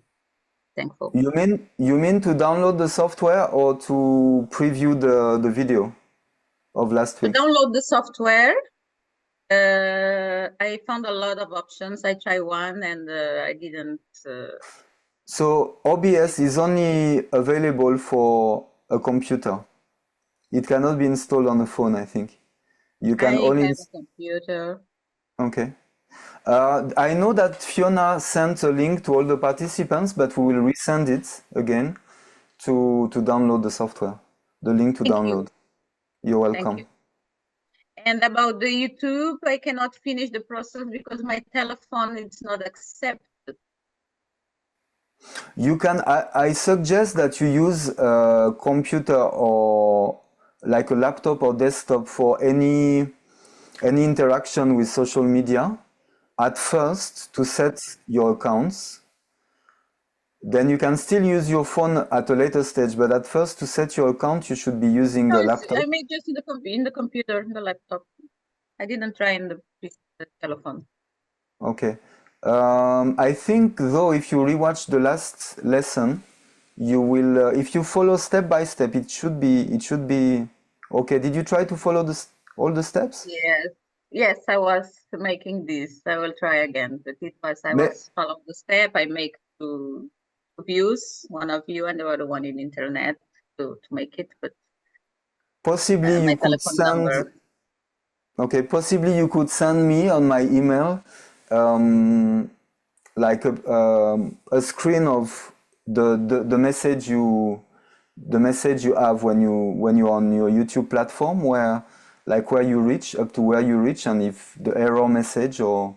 thankful. You mean to download the software or to preview the video of last week? To download the software. I found a lot of options. I tried one and I didn't. So OBS is only available for a computer. It cannot be installed on a phone, I think. You can only have a computer. Okay. I know that Fiona sent a link to all the participants, but we will resend it again to download the software. The link to download. You're welcome. Thank you. And about the YouTube, I cannot finish the process because my telephone is not accepted. You can. I suggest that you use a computer or like a laptop or desktop for any interaction with social media. At first, to set your accounts. Then you can still use your phone at a later stage, but at first, to set your account, you should be using a laptop. I made just in the computer, in the laptop. I didn't try in the telephone. Okay. I think though, if you rewatch the last lesson, you will. If you follow step by step, it should be okay. Did you try to follow all the steps? Yes, I was making this. I will try again, but I was following the step. I make two views, one of you and the other one in internet to make it, but Possibly my you could telephone number. okay, possibly you could send me on my email like a screen of the message you have when you're on your YouTube platform, where you reach up to where you reach, and if the error message or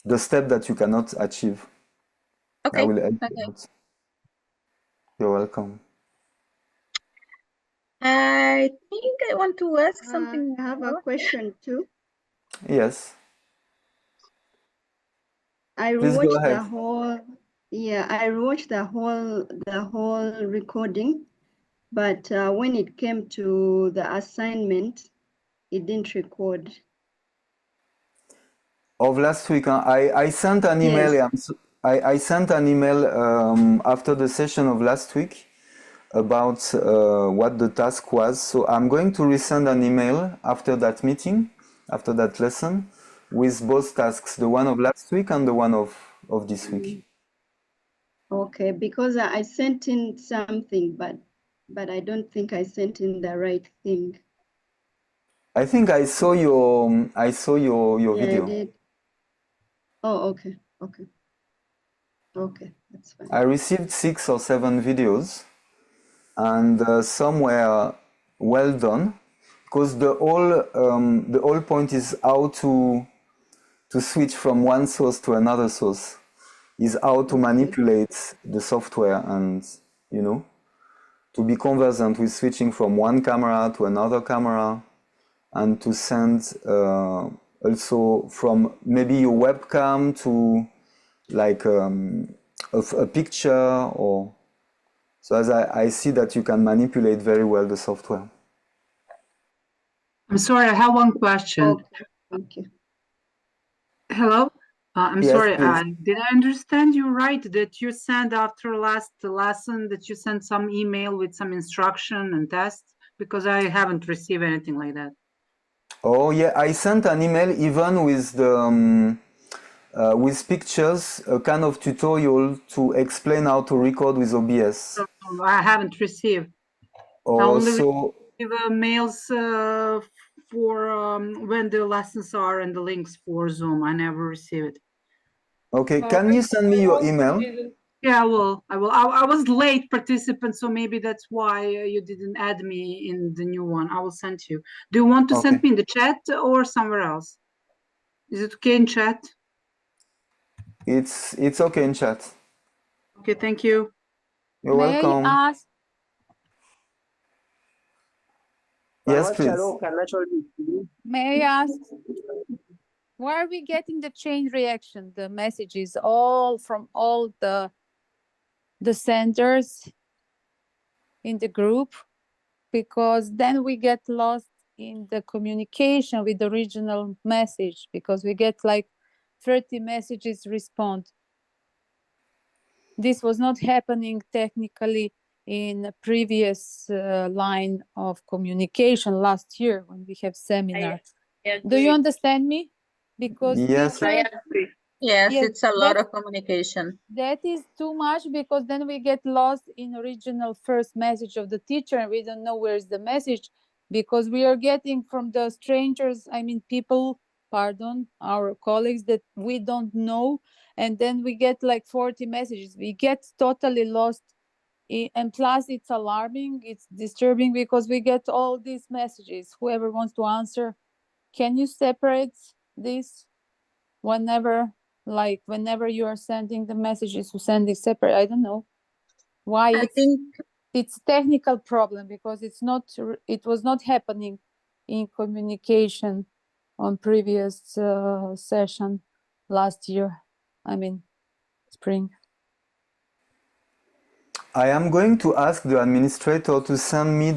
the step that you cannot achieve. Okay. I will help you Okay. out. You're welcome. I think I want to ask something. I have a question too. Yes, I please go watched the ahead. whole, yeah, I watched the whole recording, but when it came to the assignment, it didn't record. Of last week, huh? I sent an email. Yes. I sent an email after the session of last week about what the task was. So I'm going to resend an email after that meeting, after that lesson, with both tasks, the one of last week and the one of this week. Okay, because I sent in something, but I don't think I sent in the right thing. I think I saw your Yeah, video. I did. Oh, okay, okay, okay, that's fine. I received 6 or 7 videos, and some were well done, because the whole point is how to switch from one source to another source, is how to manipulate the software, and to be conversant with switching from one camera to another camera, and to send also from maybe your webcam to a picture, or so, as I see that you can manipulate very well the software. I'm sorry, I have one question. Okay, thank you. Hello? I'm Yes, sorry, please. did I understand you right that you sent after last lesson that you sent some email with some instruction and tests? Because I haven't received anything like that. Oh yeah, I sent an email even with with pictures, a kind of tutorial to explain how to record with OBS. No, I haven't received. I Oh, only so receive mails for when the lessons are and the links for Zoom. I never receive it. okay, can you send me your email? Yeah, I will. I was late participant, so maybe that's why you didn't add me in the new one. I will send you. Do you want to send me in the chat or somewhere else? Is it okay in chat? It's okay in chat. Okay, thank you. You're welcome. May I ask? Yes, please. May I ask? Where are we getting the chain reaction, the messages, all from all the senders in the group? Because then we get lost in the communication with the original message, because we get like 30 messages respond. This was not happening technically in a previous line of communication last year when we have seminars. Do you understand me? Because yes, Yes, yes, it's a lot of communication. that is too much, because then we get lost in original first message of the teacher and we don't know where is the message, because we are getting from the strangers, I mean people, pardon, our colleagues that we don't know, and then we get like 40 messages. We get totally lost, and plus it's alarming, it's disturbing, because we get all these messages. Whoever wants to answer, can you separate this whenever you are sending the messages, to send it separate? I don't know why. It's technical problem, because it was not happening in communication on previous session last year, I mean spring. I am going to ask the administrator to send me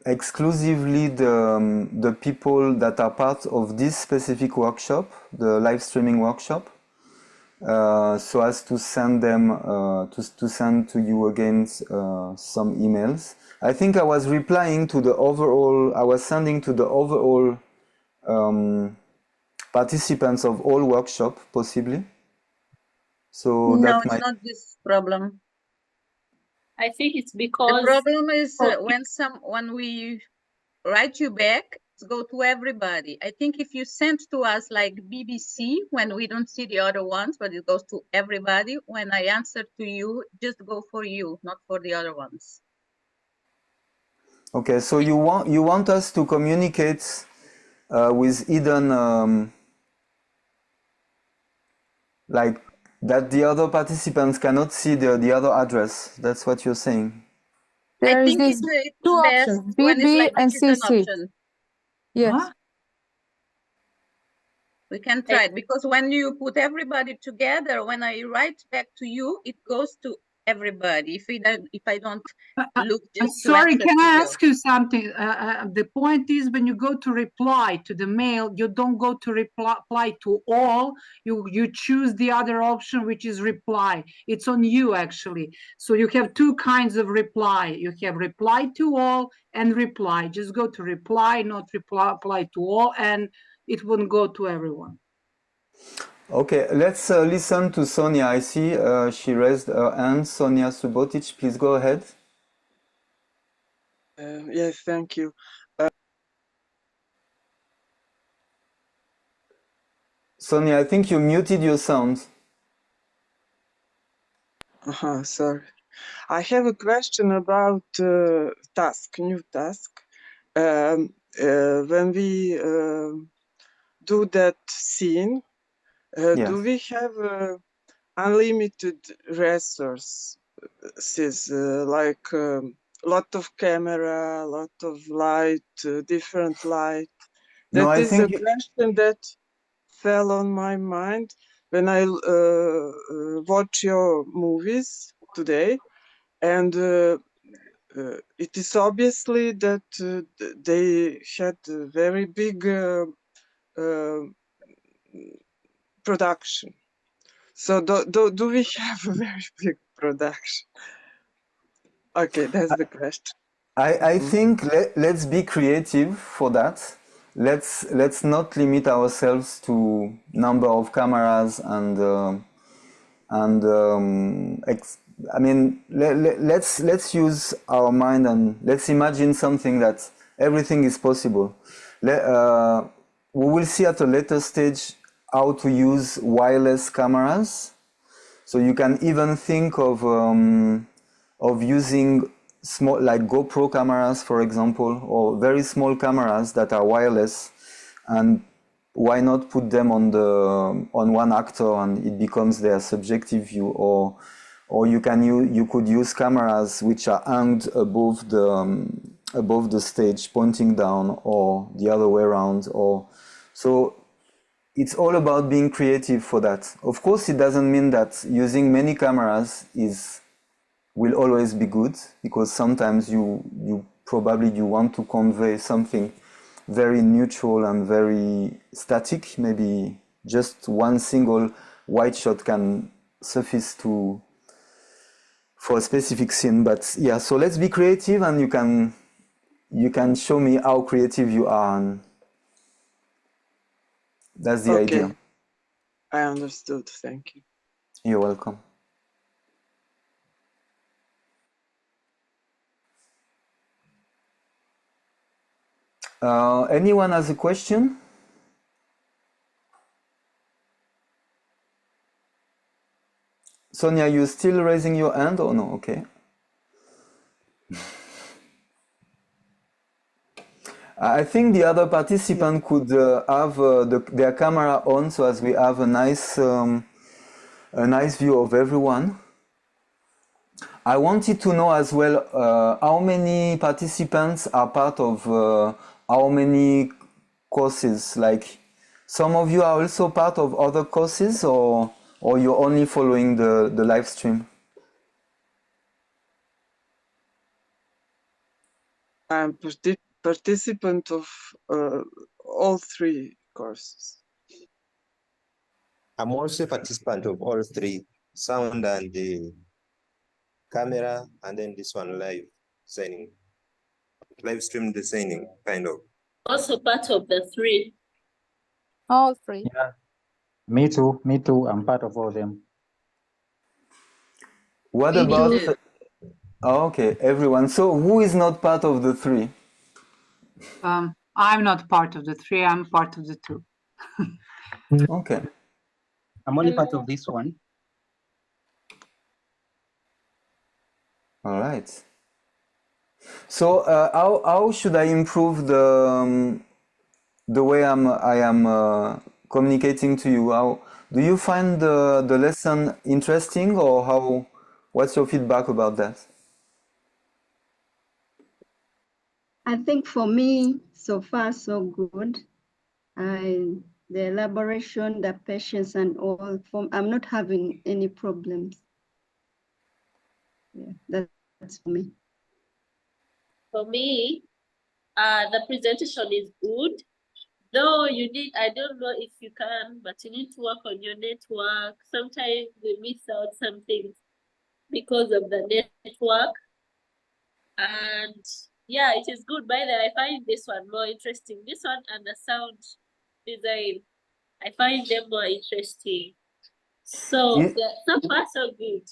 exclusively the people that are part of this specific workshop, the live streaming workshop, so as to send them to send to you again some emails. I think I was replying to the overall. I was sending to the overall participants of all workshop, possibly. So no, that it's might. not this problem. I think it's The because problem is when we write you back, it's go to everybody. I think if you send to us like BBC, when we don't see the other ones, but it goes to everybody, when I answer to you, just go for you, not for the other ones. Okay, so you want us to communicate with hidden like that the other participants cannot see the other address. That's what you're saying. There I is think these it's two best options, when it's BB like and this is an CC. option. Yes. Huh? We can try it because when you put everybody together, when I write back to you, it goes to everybody. If I don't look I'm just to sorry, answer can to I you. ask you something? The point is when you go to reply to the mail, you don't go to reply to all. You choose the other option, which is reply. It's on you, actually. So you have two kinds of reply. You have reply to all and reply. Just go to reply, not reply to all, and it wouldn't go to everyone. Okay, let's listen to Sonia. I see she raised her hand. Sonia Subotic, please go ahead. Yes, thank you. Sonia, I think you muted your sound. Sorry. I have a question about new task. When we do that scene, Yes. do we have unlimited resources, like lot of camera, lot of light, different light? No, That I is a think question that fell on my mind when I watch your movies today, and it is obviously that they had a very big production. So do we have a very big production? Okay, that's the question. I think let's be creative for that. Let's not limit ourselves to number of cameras and I mean let's use our mind and let's imagine something that everything is possible. We will see at a later stage how to use wireless cameras. So you can even think of using small, like GoPro cameras, for example, or very small cameras that are wireless, and why not put them on one actor and it becomes their subjective view, or you could use cameras which are hanged above the stage, pointing down, or the other way around, or so. It's all about being creative for that. Of course, it doesn't mean that using many cameras will always be good, because sometimes you want to convey something very neutral and very static. Maybe just one single wide shot can suffice for a specific scene. But yeah, so let's be creative, and you can show me how creative you are. And that's the idea. I understood. Thank you. You're welcome. Anyone has a question? Sonia, you still raising your hand or no? Okay. I think the other participant could have their camera on, so as we have a nice view of everyone. I wanted to know as well how many participants are part of how many courses. Like, some of you are also part of other courses, or you're only following the live stream? I'm participant of all three courses. I'm also a participant of all three, sound and the camera, and then this one live signing, live stream designing, kind of. Also part of the three. All three. Yeah, me too. I'm part of all of them. What about Oh, okay, everyone. So who is not part of the three? I'm not part of the three, I'm part of the two. Okay. I'm only part of this one. All right. So how should I improve the way I am communicating to you? How do you find the lesson interesting, or how? What's your feedback about that? I think for me, so far so good. The elaboration, the patience, and all. I'm not having any problems. Yeah, that's for me. For me, the presentation is good. Though you need, I don't know if you can, but you need to work on your network. Sometimes we miss out some things because of the network. And yeah, it is good. By the way, I find this one more interesting. This one and the sound design, I find them more interesting. So so far so good.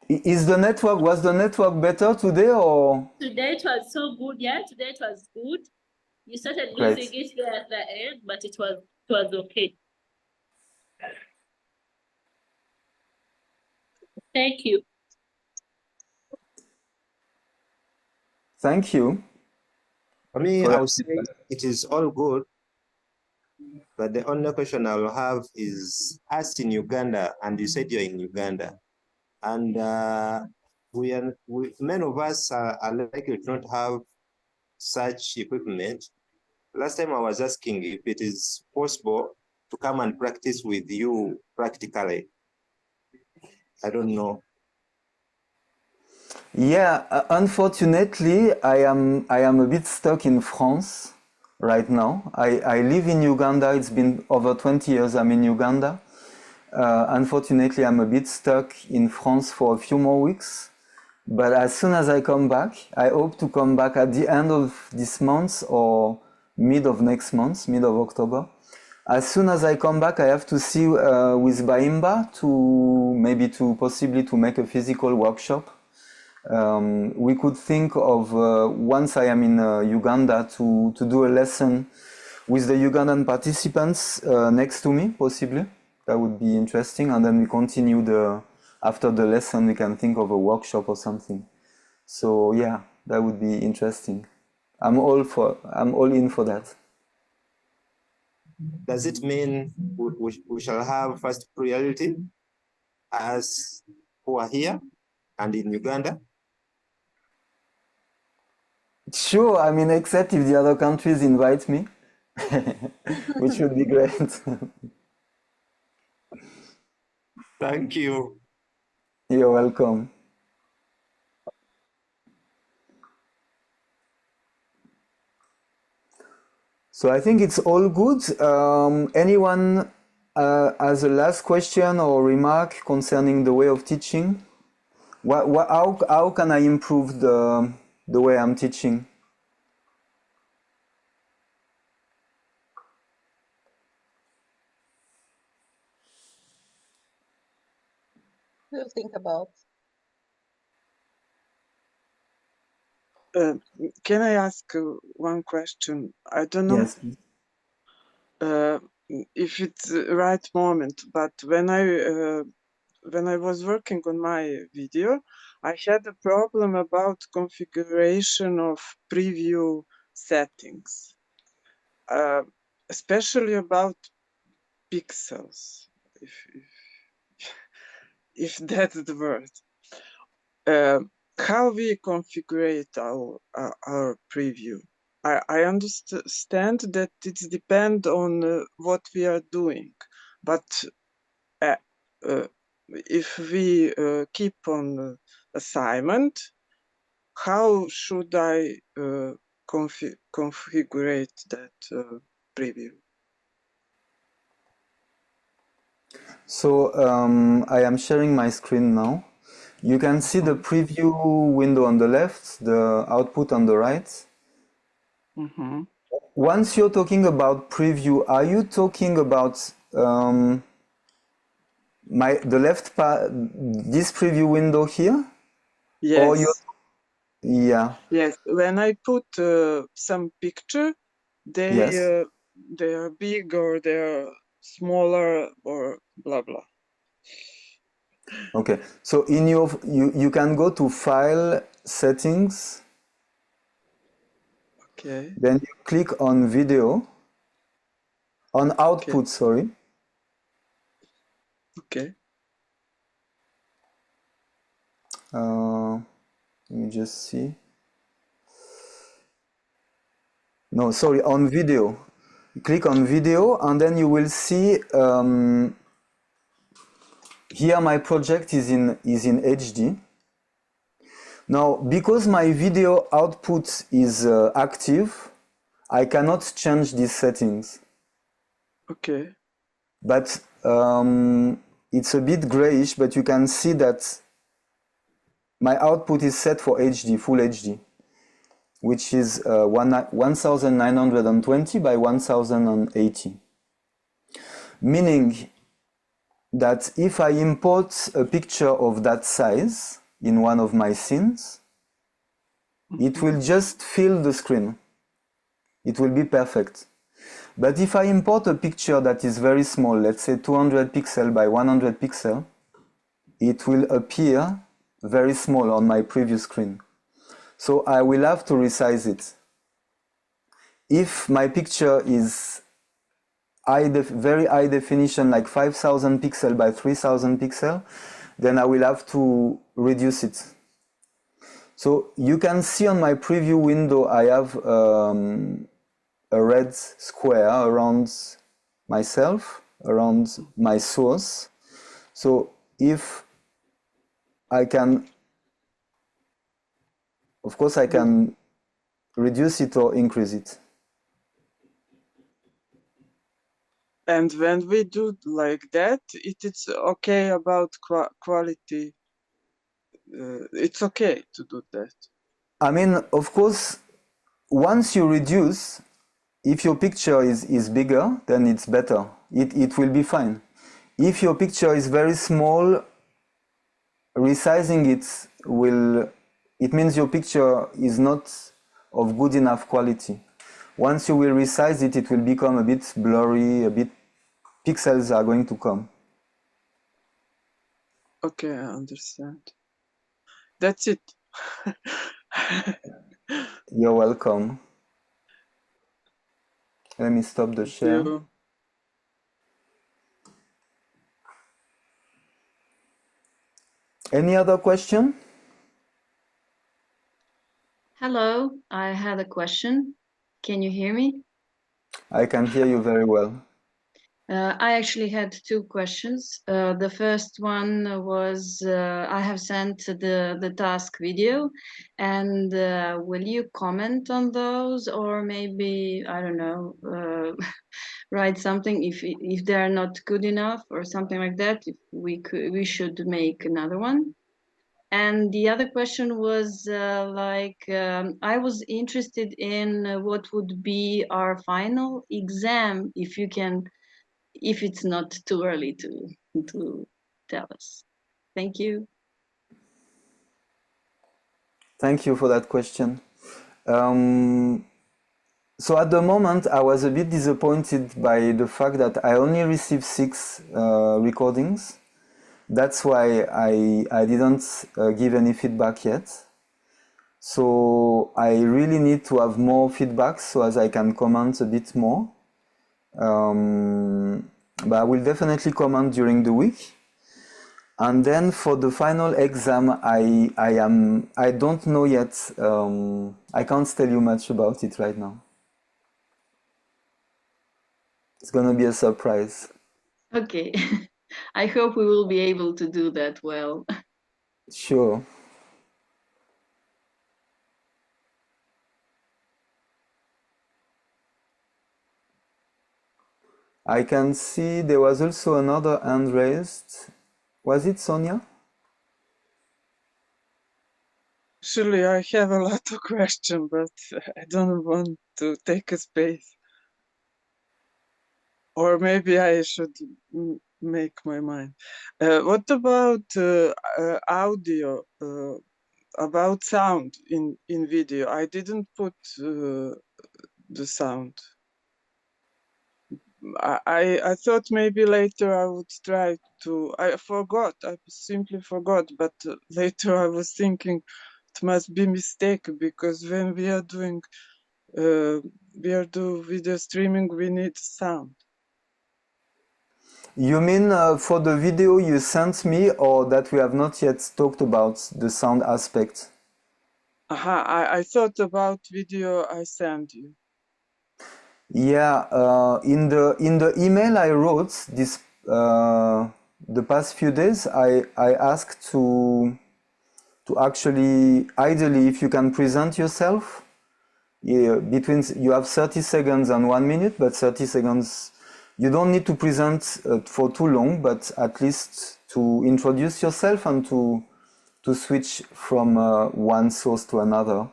Was the network better today, or? Today it was so good. Yeah, today it was good. You started Great. losing it there at the end, but it was okay. Thank you. Thank you. For me, For I would say it is all good, but the only question I will have is, us in Uganda, and you said you're in Uganda, and many of us are likely to not have such equipment. Last time I was asking if it is possible to come and practice with you practically. I don't know. Yeah, unfortunately, I am a bit stuck in France right now. I live in Uganda. It's been over 20 years I'm in Uganda. Unfortunately, I'm a bit stuck in France for a few more weeks. But as soon as I come back, I hope to come back at the end of this month or mid of next month, mid of October. As soon as I come back, I have to see with BAYIMBA to possibly to make a physical workshop. We could think of once I am in Uganda to do a lesson with the Ugandan participants next to me, possibly. That would be interesting, and then we continue after the lesson we can think of a workshop or something. So yeah, that would be interesting. I'm all in for that. Does it mean we shall have first priority as who are here and in Uganda? Sure, I mean, except if the other countries invite me, which would be great. Thank you. You're welcome. So I think it's all good. Anyone has a last question or remark concerning the way of teaching? How can I improve the way I'm teaching? We'll think about. Can I ask one question? I don't know Yes. if it's the right moment, but when I was working on my video, I had a problem about configuration of preview settings, especially about pixels, if that's the word. How we configure our preview. I understand that it depends on what we are doing, but if we keep on assignment, how should I configure that preview? So I am sharing my screen now. You can see the preview window on the left, the output on the right. Mm-hmm. Once you're talking about preview, are you talking about the left part, this preview window here? Or you, Yes. yeah, Yes. When I put some picture, yes. they are big or they are smaller or blah blah. Okay. So in your, you can go to File, Settings, Okay. then you click on Video, on Okay. Output, sorry. Okay. Let me just see. No, sorry, on Video. Click on Video, and then you will see here my project is in HD. Now, because my video output is active, I cannot change these settings. Okay. But it's a bit grayish, but you can see that my output is set for HD, full HD, which is 1920 by 1080. Meaning that if I import a picture of that size in one of my scenes, it will just fill the screen. It will be perfect. But if I import a picture that is very small, let's say 200 pixel by 100 pixel, it will appear very small on my preview screen. So I will have to resize it. If my picture is very high definition, like 5000 pixel by 3000 pixel, then I will have to reduce it. So you can see on my preview window, I have a red square around myself, around my source. So if I can, of course, I can reduce it or increase it. And when we do like that, it's okay about quality. It's okay to do that. I mean, of course, once you reduce, if your picture is bigger, then it's better. It will be fine. If your picture is very small, resizing it means your picture is not of good enough quality. Once you will resize it, it will become a bit blurry, pixels are going to come. Okay, I understand. That's it. You're welcome. Let me stop the share. You. Any other question? Hello, I had a question. Can you hear me? I can hear you very well. I actually had two questions. The first one was I have sent the task video, and will you comment on those, or maybe I don't know, write something if they are not good enough or something like that. If we should make another one. And the other question was I was interested in what would be our final exam, if it's not too early to tell us. Thank you. Thank you for that question. So at the moment, I was a bit disappointed by the fact that I only received 6 recordings. That's why I didn't give any feedback yet. So I really need to have more feedback so as I can comment a bit more. But I will definitely comment during the week. And then for the final exam, I don't know yet. I can't tell you much about it right now. It's gonna be a surprise. Okay. I hope we will be able to do that well. Sure. I can see there was also another hand raised. Was it Sonia? Actually, I have a lot of questions, but I don't want to take a space. Or maybe I should make my mind. What about audio? about sound in video. I didn't put the sound. I thought maybe later I would try to. I forgot. I simply forgot. But later I was thinking it must be mistake, because when we are doing video streaming, we need sound. You mean for the video you sent me, or that we have not yet talked about the sound aspect? I thought about video I sent you. Yeah, in the email I wrote this the past few days, I asked to actually, ideally, if you can present yourself. Yeah, you have 30 seconds and 1 minute, but 30 seconds, you don't need to present for too long, but at least to introduce yourself and to switch from one source to another,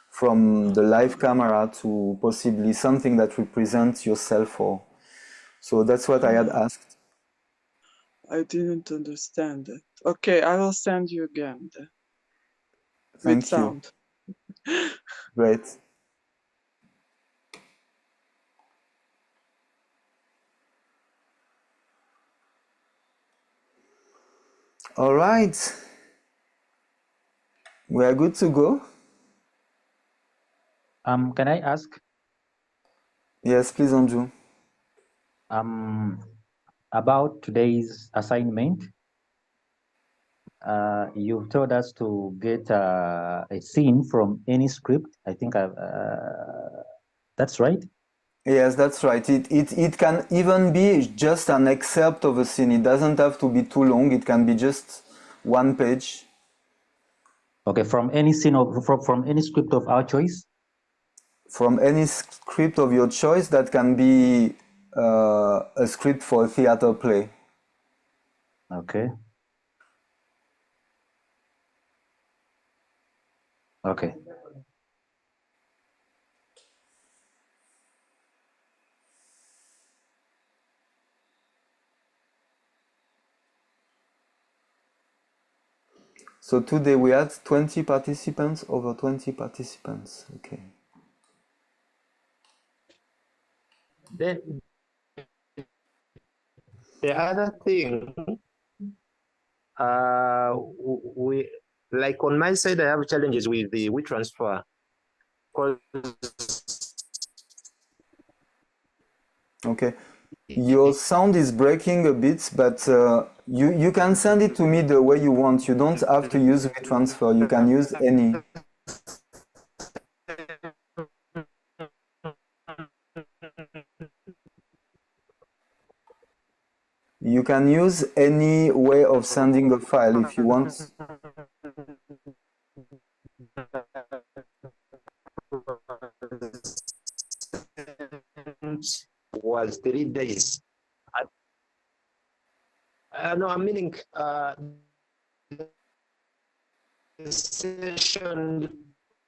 from the live camera to possibly something that represents yourself. Or so that's what I had asked. I didn't understand it. Okay, I will send you again then. Thank with sound. you. Great. All right. We are good to go. Can I ask? Yes, please, Andrew. About today's assignment. You've told us to get a scene from any script. I think that's right. Yes, that's right. It can even be just an excerpt of a scene. It doesn't have to be too long. It can be just one page. Okay, from any scene from any script of our choice. From any script of your choice. That can be a script for a theater play. Okay. Okay. So today we had 20 participants, over 20 participants. Okay. Then the other thing, we like on my side, I have challenges with the WeTransfer. Okay. Your sound is breaking a bit, but you can send it to me the way you want. You don't have to use WeTransfer. You can use any. You can use any way of sending a file if you want. Was 3 days. No, I'm meaning the session.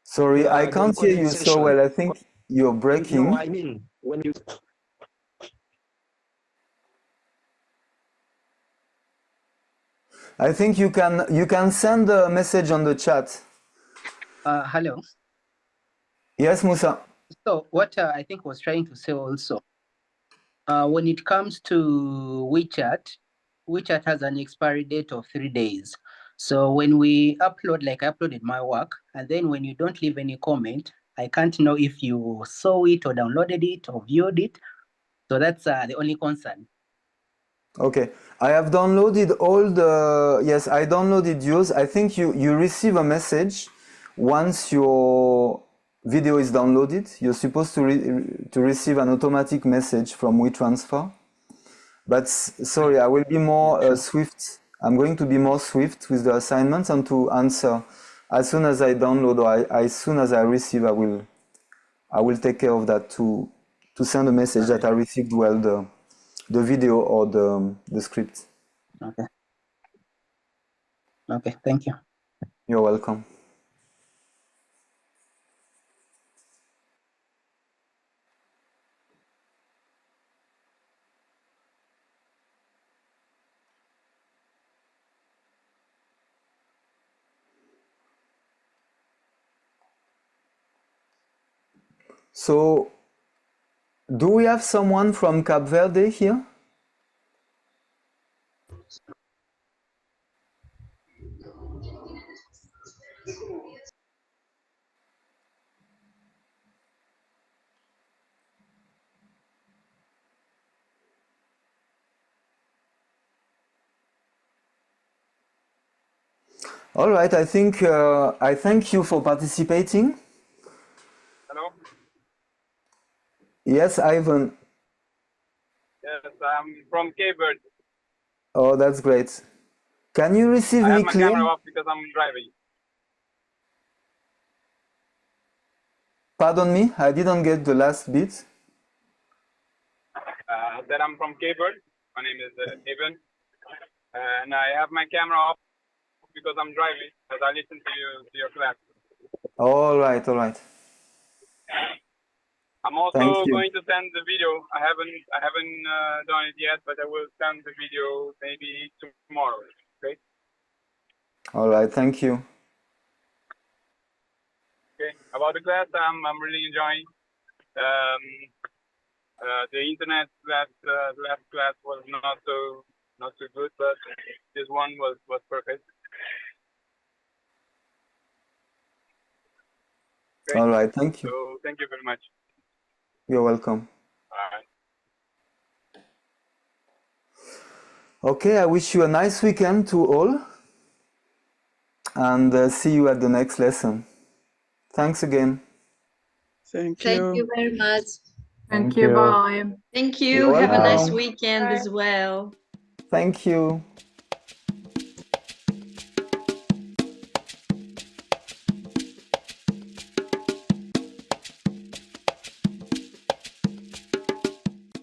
Sorry, I can't hear you so well. I think you're breaking. No, I mean when you. I think you can send a message on the chat. Hello. Yes, Musa. So what I think was trying to say also, when it comes to WeChat has an expiry date of 3 days. So when we upload, like I uploaded my work, and then when you don't leave any comment, I can't know if you saw it or downloaded it or viewed it. So that's the only concern. Okay, I have downloaded all the, yes, I downloaded yours. I think you receive a message once your video is downloaded. You're supposed to receive an automatic message from WeTransfer. But sorry, I will be more swift. I'm going to be more swift with the assignments and to answer as soon as I download or as soon as I receive. I will take care of that to send a message that I received well the video or the script. Okay. Okay, thank you. You're welcome. So, do we have someone from Cape Verde here? All right, I think I thank you for participating. Hello? Yes, Ivan. Yes, I'm from Cape Verde. Oh, that's great. Can you receive I have me my clear? camera off because I'm driving. Pardon me, I didn't get the last bit. That I'm from Cape Verde. My name is Evan. And I have my camera off because I'm driving, but I listen to your class. All right, all right. I'm also Thank you. going to send the video. I haven't done it yet, but I will send the video maybe tomorrow. Okay. All right, thank you. Okay. About the class, I'm really enjoying. The internet last class was not so good, but this one was perfect. Okay. All right, thank you. So thank you very much. You're welcome. All right. Okay, I wish you a nice weekend to all, and see you at the next lesson. Thanks again. Thank Thank you. you very much. Thank you. Bye. Thank You're you. Have a nice welcome. weekend as well. Thank you.